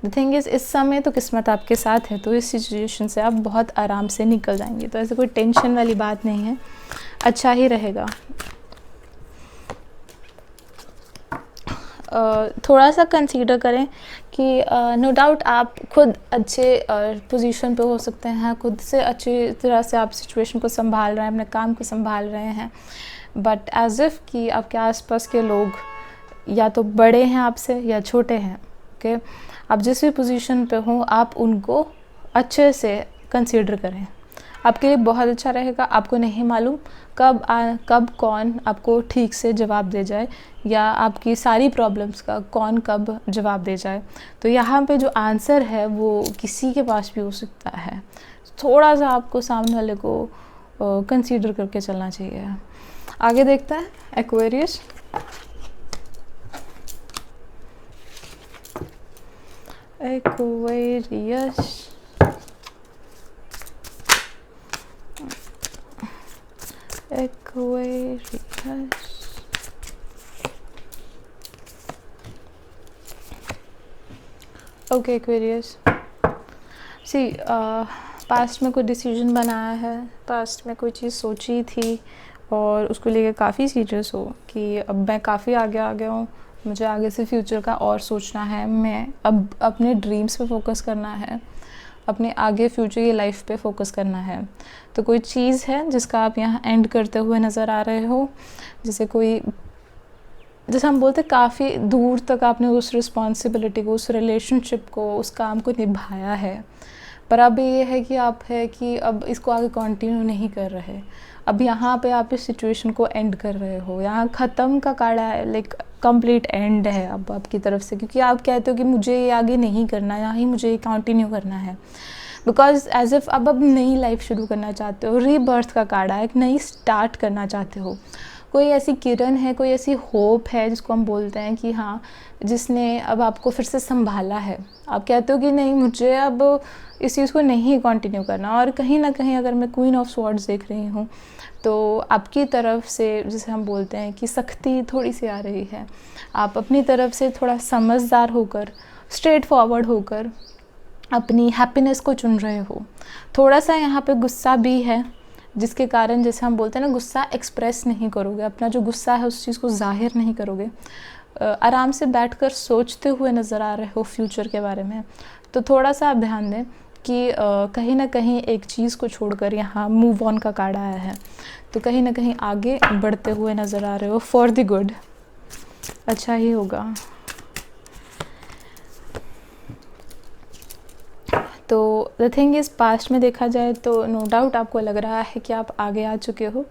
A: द थिंग इज़ इस समय तो किस्मत आपके साथ है, तो इस सिचुएशन से आप बहुत आराम से निकल जाएंगे, तो ऐसे कोई टेंशन वाली बात नहीं है, अच्छा ही रहेगा। थोड़ा सा कंसीडर करें कि नो डाउट आप खुद अच्छे पोजीशन पे हो सकते हैं, खुद से अच्छी तरह से आप सिचुएशन को संभाल रहे हैं, अपने काम को संभाल रहे हैं, बट एज इफ़ कि आपके आसपास के लोग या तो बड़े हैं आपसे या छोटे हैं, ओके, आप जिस भी पोजीशन पे हो आप उनको अच्छे से कंसीडर करें, आपके लिए बहुत अच्छा रहेगा। आपको नहीं मालूम कब कौन आपको ठीक से जवाब दे जाए या आपकी सारी प्रॉब्लम्स का कौन कब जवाब दे जाए, तो यहाँ पे जो आंसर है वो किसी के पास भी हो सकता है। थोड़ा सा आपको सामने वाले को कंसीडर करके चलना चाहिए। आगे देखते हैं एक्वेरियस। एक्वेरियस ओके एक्वेरियस, सी पास्ट में कोई डिसीजन बनाया है, पास्ट में कोई चीज़ सोची थी और उसको लेकर काफ़ी सीरियस हो कि अब मैं काफ़ी आगे आ गया हूँ, मुझे आगे से फ्यूचर का और सोचना है, मैं अब अपने ड्रीम्स पे फोकस करना है, अपने आगे फ्यूचर की लाइफ पे फोकस करना है। तो कोई चीज़ है जिसका आप यहाँ एंड करते हुए नज़र आ रहे हो, जैसे हम बोलते काफ़ी दूर तक आपने उस रिस्पॉन्सिबिलिटी को, उस रिलेशनशिप को, उस काम को निभाया है, पर अब ये है कि अब इसको आगे कंटिन्यू नहीं कर रहे, अब यहाँ पे आप इस सिचुएशन को एंड कर रहे हो। यहाँ ख़त्म का कार्ड है, लाइक कंप्लीट एंड है अब आपकी तरफ से, क्योंकि आप कहते हो कि मुझे ये आगे नहीं करना, यहाँ ही मुझे कंटिन्यू करना है, बिकॉज एज इफ़ अब नई लाइफ शुरू करना चाहते हो। रीबर्थ का कार्ड है, एक नई स्टार्ट करना चाहते हो। कोई ऐसी किरण है, कोई ऐसी होप है जिसको हम बोलते हैं कि हाँ, जिसने अब आपको फिर से संभाला है। आप कहते हो कि नहीं, मुझे अब इस चीज़ को नहीं कंटिन्यू करना, और कहीं ना कहीं अगर मैं क्वीन ऑफ स्वॉर्ड्स देख रही हूँ तो आपकी तरफ से, जिसे हम बोलते हैं कि सख्ती थोड़ी सी आ रही है। आप अपनी तरफ से थोड़ा समझदार होकर, स्ट्रेट फॉरवर्ड होकर अपनी हैप्पीनेस को चुन रहे हो। थोड़ा सा यहाँ पे गुस्सा भी है, जिसके कारण, जैसे हम बोलते हैं ना, गुस्सा एक्सप्रेस नहीं करोगे, अपना जो गुस्सा है उस चीज़ को जाहिर नहीं करोगे। आराम से बैठकर सोचते हुए नज़र आ रहे हो फ्यूचर के बारे में, तो थोड़ा सा आप ध्यान दें कि कहीं ना कहीं एक चीज़ को छोड़कर यहाँ मूव ऑन का कार्ड आया है, तो कहीं ना कहीं आगे बढ़ते हुए नज़र आ रहे हो फॉर द गुड, अच्छा ही होगा। तो द थिंग इज़, पास्ट में देखा जाए तो नो डाउट आपको लग रहा है कि आप आगे आ चुके हो,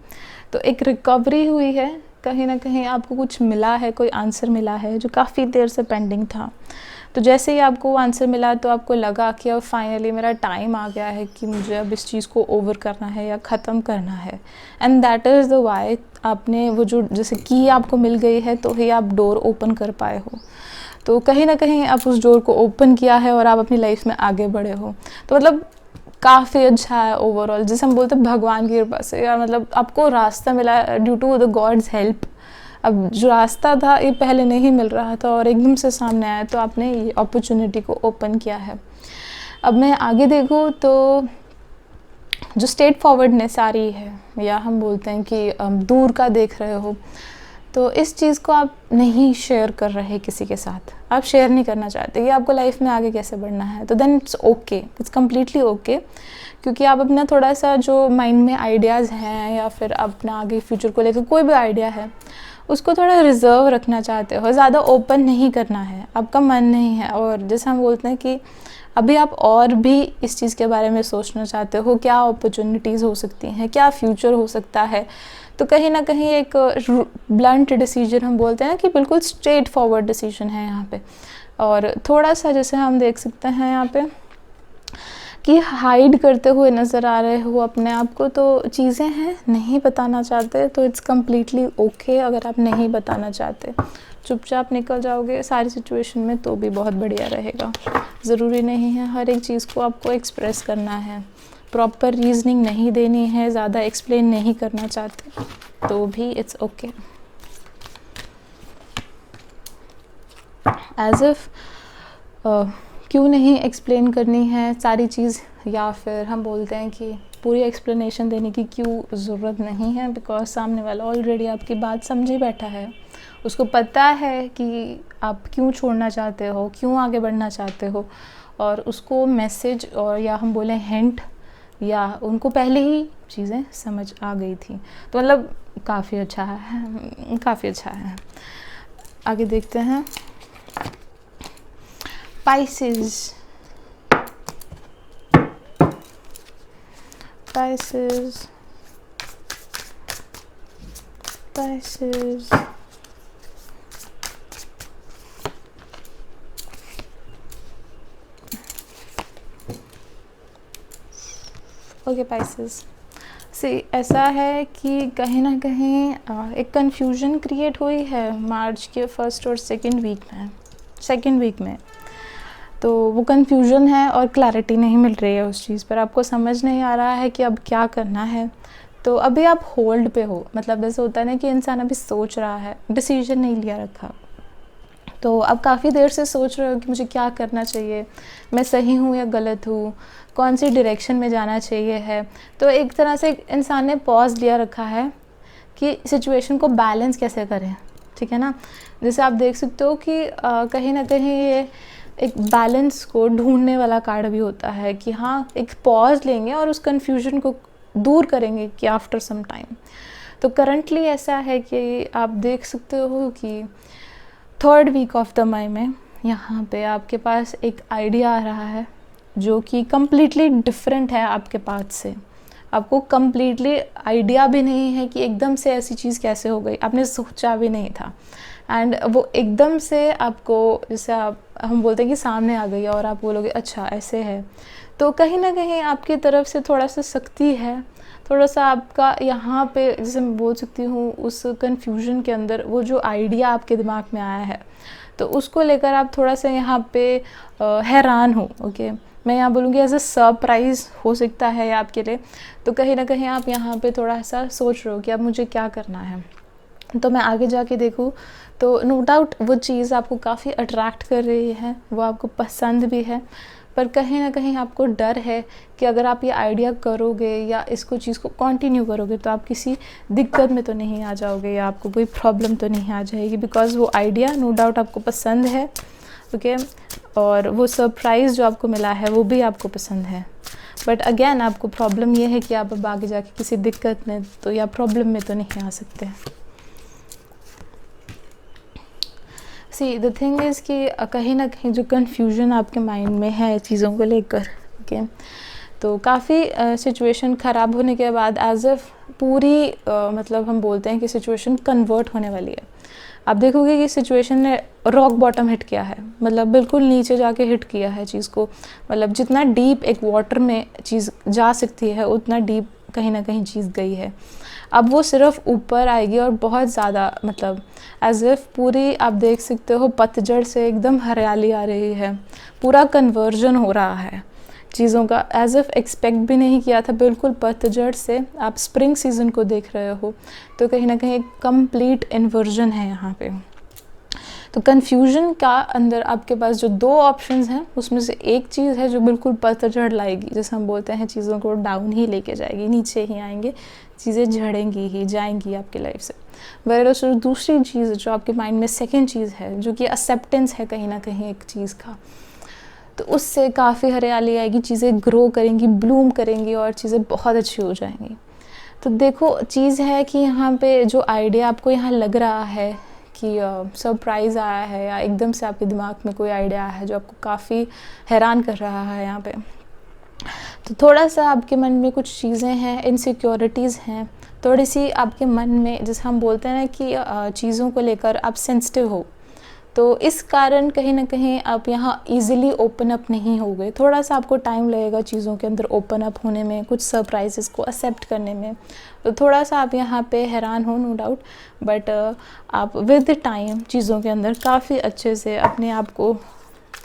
A: तो एक रिकवरी हुई है, कहीं ना कहीं आपको कुछ मिला है, कोई आंसर मिला है जो काफ़ी देर से पेंडिंग था। तो जैसे ही आपको वो आंसर मिला तो आपको लगा कि अब फाइनली मेरा टाइम आ गया है कि मुझे अब इस चीज़ को ओवर करना है या ख़त्म करना है। And that is the why आपने वो जो जैसे की आपको मिल गई है तो ही आप डोर ओपन कर पाए हो। तो कहीं ना कहीं आप उस डोर को ओपन किया है और आप अपनी लाइफ में आगे बढ़े हो, तो मतलब काफ़ी अच्छा है ओवरऑल। जैसे हम बोलते हैं भगवान की कृपा से, या मतलब आपको रास्ता मिला due to the God's help. अब जो रास्ता था ये पहले नहीं मिल रहा था और एकदम से सामने आया, तो आपने ये अपॉर्चुनिटी को ओपन किया है। अब मैं आगे देखूँ तो जो स्ट्रेट फॉरवर्डनेस आ रही है, या हम बोलते हैं कि दूर का देख रहे हो, तो इस चीज़ को आप नहीं शेयर कर रहे किसी के साथ, आप शेयर नहीं करना चाहते कि आपको लाइफ में आगे कैसे बढ़ना है, तो then it's okay, it's completely okay. क्योंकि आप अपना थोड़ा सा जो माइंड में आइडियाज़ हैं या फिर अपना आगे फ्यूचर को लेकर कोई भी आइडिया है उसको थोड़ा रिज़र्व रखना चाहते हो, ज़्यादा ओपन नहीं करना है, आपका मन नहीं है। और जैसे हम बोलते हैं कि अभी आप और भी इस चीज़ के बारे में सोचना चाहते हो, क्या अपॉर्चुनिटीज़ हो सकती हैं, क्या फ्यूचर हो सकता है। तो कहीं ना कहीं एक ब्लंट डिसीजन हम बोलते हैं ना कि बिल्कुल स्ट्रेट फॉरवर्ड डिसीजन है यहाँ पे। और थोड़ा सा जैसे हम देख सकते हैं यहाँ पे कि हाइड करते हुए नज़र आ रहे हो अपने आप को, तो चीज़ें हैं नहीं बताना चाहते, तो इट्स कम्प्लीटली ओके। अगर आप नहीं बताना चाहते, चुपचाप निकल जाओगे सारी सिचुएशन में, तो भी बहुत बढ़िया रहेगा। ज़रूरी नहीं है हर एक चीज़ को आपको एक्सप्रेस करना है, प्रॉपर रीजनिंग नहीं देनी है, ज़्यादा एक्सप्लेन नहीं करना चाहते, तो भी इट्स ओके। एज इफ़ क्यों नहीं एक्सप्लेन करनी है सारी चीज़, या फिर हम बोलते हैं कि पूरी एक्सप्लेनेशन देने की क्यों ज़रूरत नहीं है, बिकॉज सामने वाला ऑलरेडी आपकी बात समझे बैठा है, उसको पता है कि आप क्यों छोड़ना चाहते हो, क्यों आगे बढ़ना चाहते हो, और उसको मैसेज और या हम बोलें हिंट, या उनको पहले ही चीज़ें समझ आ गई थी। तो मतलब काफ़ी अच्छा है, काफ़ी अच्छा है। आगे देखते हैं Pisces, Pisces, Pisces। Okay Pisces, सी ऐसा है कि कहीं ना कहीं एक कन्फ्यूजन क्रिएट हुई है मार्च के फर्स्ट और सेकेंड वीक में। तो वो कन्फ्यूजन है और क्लैरिटी नहीं मिल रही है उस चीज़ पर, आपको समझ नहीं आ रहा है कि अब क्या करना है। तो अभी आप होल्ड पे हो, मतलब जैसे होता है ना कि इंसान अभी सोच रहा है, डिसीजन नहीं लिया रखा, तो अब काफ़ी देर से सोच रहे हो कि मुझे क्या करना चाहिए, मैं सही हूँ या गलत हूँ, कौन सी डायरेक्शन में जाना चाहिए है। तो एक तरह से इंसान ने पॉज लिया रखा है कि सिचुएशन को बैलेंस कैसे करें, ठीक है ना। जैसे आप देख सकते हो कि कहीं ना कहीं ये एक बैलेंस को ढूंढने वाला कार्ड भी होता है कि हाँ, एक पॉज लेंगे और उस कन्फ्यूजन को दूर करेंगे कि आफ्टर सम टाइम। तो करंटली ऐसा है कि आप देख सकते हो कि third week of the May में यहाँ पे आपके पास एक आइडिया आ रहा है जो कि कम्प्लीटली डिफरेंट है आपके पास से। आपको कम्प्लीटली आइडिया भी नहीं है कि एकदम से ऐसी चीज़ कैसे हो गई, आपने सोचा भी नहीं था, एंड वो एकदम से आपको जैसे हम बोलते हैं कि सामने आ गई और आप बोलोगे अच्छा ऐसे है। तो कहीं ना कहीं आपकी तरफ से थोड़ा सा सख्ती है, थोड़ा सा आपका यहाँ पे जैसे मैं बोल सकती हूँ उस कन्फ्यूजन के अंदर वो जो आइडिया आपके दिमाग में आया है, तो उसको लेकर आप थोड़ा सा यहाँ पे हैरान हो। ओके, मैं यहाँ बोलूँगी एज अ सरप्राइज़ हो सकता है आपके लिए। तो कहीं ना कहीं आप यहाँ पे थोड़ा सा सोच रहे हो कि अब मुझे क्या करना है। तो मैं आगे जाके देखूँ तो नो डाउट वो चीज़ आपको काफ़ी अट्रैक्ट कर रही है, वो आपको पसंद भी है, पर कहीं ना कहीं आपको डर है कि अगर आप ये आइडिया करोगे या इसको चीज़ को कंटिन्यू करोगे तो आप किसी दिक्कत में तो नहीं आ जाओगे या आपको कोई प्रॉब्लम तो नहीं आ जाएगी, बिकॉज़ वो आइडिया नो डाउट आपको पसंद है ओके और वो सरप्राइज़ जो आपको मिला है वो भी आपको पसंद है। बट अगेन आपको प्रॉब्लम ये है कि आप अब आगे जाके किसी दिक्कत में तो या प्रॉब्लम में तो नहीं आ सकते। सी द थिंग इज़ कि कहीं ना कहीं जो कन्फ्यूजन आपके माइंड में है चीज़ों को लेकर, ओके तो काफ़ी सिचुएशन ख़राब होने के बाद एज इफ पूरी मतलब हम बोलते हैं कि सिचुएशन कन्वर्ट होने वाली है। आप देखोगे कि सिचुएशन ने रॉक बॉटम हिट किया है, मतलब बिल्कुल नीचे जाके हिट किया है चीज़ को। मतलब जितना डीप एक वाटर में चीज़ जा सकती है उतना डीप कहीं ना कहीं चीज़ गई है। अब वो सिर्फ ऊपर आएगी और बहुत ज़्यादा मतलब एज इफ पूरी आप देख सकते हो पतझड़ से एकदम हरियाली आ रही है, पूरा कन्वर्जन हो रहा है चीज़ों का। एज इफ एक्सपेक्ट भी नहीं किया था, बिल्कुल पतझड़ से आप स्प्रिंग सीज़न को देख रहे हो, तो कहीं ना कहीं एक कंप्लीट इन्वर्जन है यहाँ पे। तो कन्फ्यूजन का अंदर आपके पास जो दो ऑप्शंस हैं उसमें से एक चीज़ है जो बिल्कुल पतझड़ लाएगी, जैसे हम बोलते हैं चीज़ों को डाउन ही लेके जाएगी, नीचे ही आएंगे, चीज़ें झड़ेंगी ही जाएंगी आपकी लाइफ से। वेरएज़ दूसरी चीज़ जो आपके माइंड में सेकेंड चीज़ है जो कि एक्सेप्टेंस है कहीं ना कहीं एक चीज़ का, तो उससे काफ़ी हरियाली आएगी, चीज़ें ग्रो करेंगी, ब्लूम करेंगी और चीज़ें बहुत अच्छी हो जाएंगी। तो देखो चीज़ है कि यहाँ पे जो आइडिया आपको यहाँ लग रहा है कि सरप्राइज़ आया है या एकदम से आपके दिमाग में कोई आइडिया आया है जो आपको काफ़ी हैरान कर रहा है यहाँ पे, तो थोड़ा सा आपके मन में कुछ चीज़ें हैं, इनसिक्योरिटीज़ हैं, थोड़ी सी आपके मन में, जैसे हम बोलते हैं ना कि चीज़ों को लेकर आप सेंसिटिव हो, तो इस कारण कहीं ना कहीं आप यहाँ इजीली ओपन अप नहीं हो गए। थोड़ा सा आपको टाइम लगेगा चीज़ों के अंदर ओपन अप होने में, कुछ सरप्राइजेस को एक्सेप्ट करने में, तो थोड़ा सा आप यहाँ पे हैरान हो नो डाउट। बट आप विद टाइम चीज़ों के अंदर काफ़ी अच्छे से अपने आप को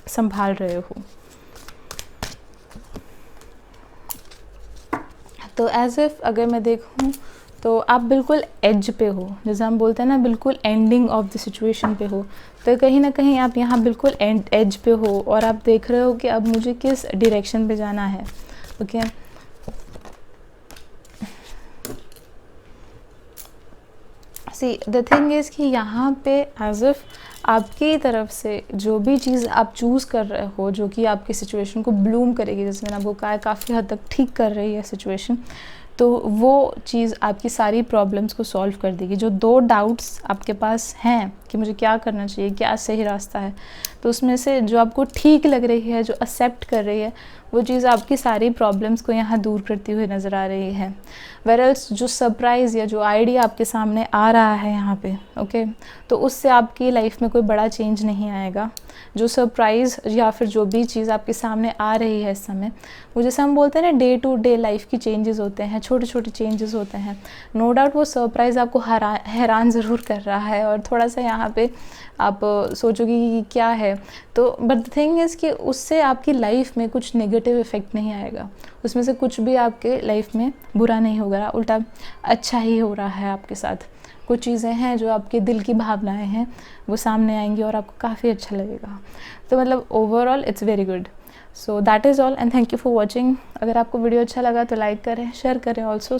A: संभाल रहे हो। तो एज इफ अगर मैं देखूँ तो आप बिल्कुल एज पे हो, जैसे हम बोलते हैं ना बिल्कुल एंडिंग ऑफ द सिचुएशन पे हो, तो कहीं ना कहीं आप यहाँ बिल्कुल एज पे हो और आप देख रहे हो कि अब मुझे किस डायरेक्शन पे जाना है। Okay see the thing is कि यहाँ पे एज इफ आपकी तरफ से जो भी चीज़ आप चूज़ कर रहे हो जो कि आपकी सिचुएशन को ब्लूम करेगी, जैसे मैंने आपको कहा काफ़ी हद तक ठीक कर रही है सिचुएशन, तो वो चीज़ आपकी सारी प्रॉब्लम्स को सॉल्व कर देगी। जो दो डाउट्स आपके पास हैं कि मुझे क्या करना चाहिए, क्या सही रास्ता है, तो उसमें से जो आपको ठीक लग रही है, जो एक्सेप्ट कर रही है, वो चीज़ आपकी सारी प्रॉब्लम्स को यहाँ दूर करती हुई नज़र आ रही है। वेरएल्स जो सरप्राइज़ या जो आइडिया आपके सामने आ रहा है यहाँ पे, ओके, तो उससे आपकी लाइफ में कोई बड़ा चेंज नहीं आएगा। जो सरप्राइज़ या फिर जो भी चीज़ आपके सामने आ रही है इस समय, वो जैसे हम बोलते हैं ना डे टू डे लाइफ की चेंजेस होते हैं, छोटे छोटे चेंजेस होते हैं। नो डाउट वो सरप्राइज़ आपको हैरान ज़रूर कर रहा है और थोड़ा सा यहाँ पे आप सोचोगे कि क्या है, तो बट द थिंग इज़ कि उससे आपकी लाइफ में कुछ नेगेटिव इफ़ेक्ट नहीं आएगा, उसमें से कुछ भी आपके लाइफ में बुरा नहीं होगा, उल्टा अच्छा ही हो रहा है आपके साथ। कुछ चीज़ें हैं जो आपके दिल की भावनाएं हैं वो सामने आएंगी और आपको काफ़ी अच्छा लगेगा। तो मतलब overall it's very good. So that is all and thank you for watching. अगर आपको वीडियो अच्छा लगा तो लाइक करें, शेयर करें, ऑल्सो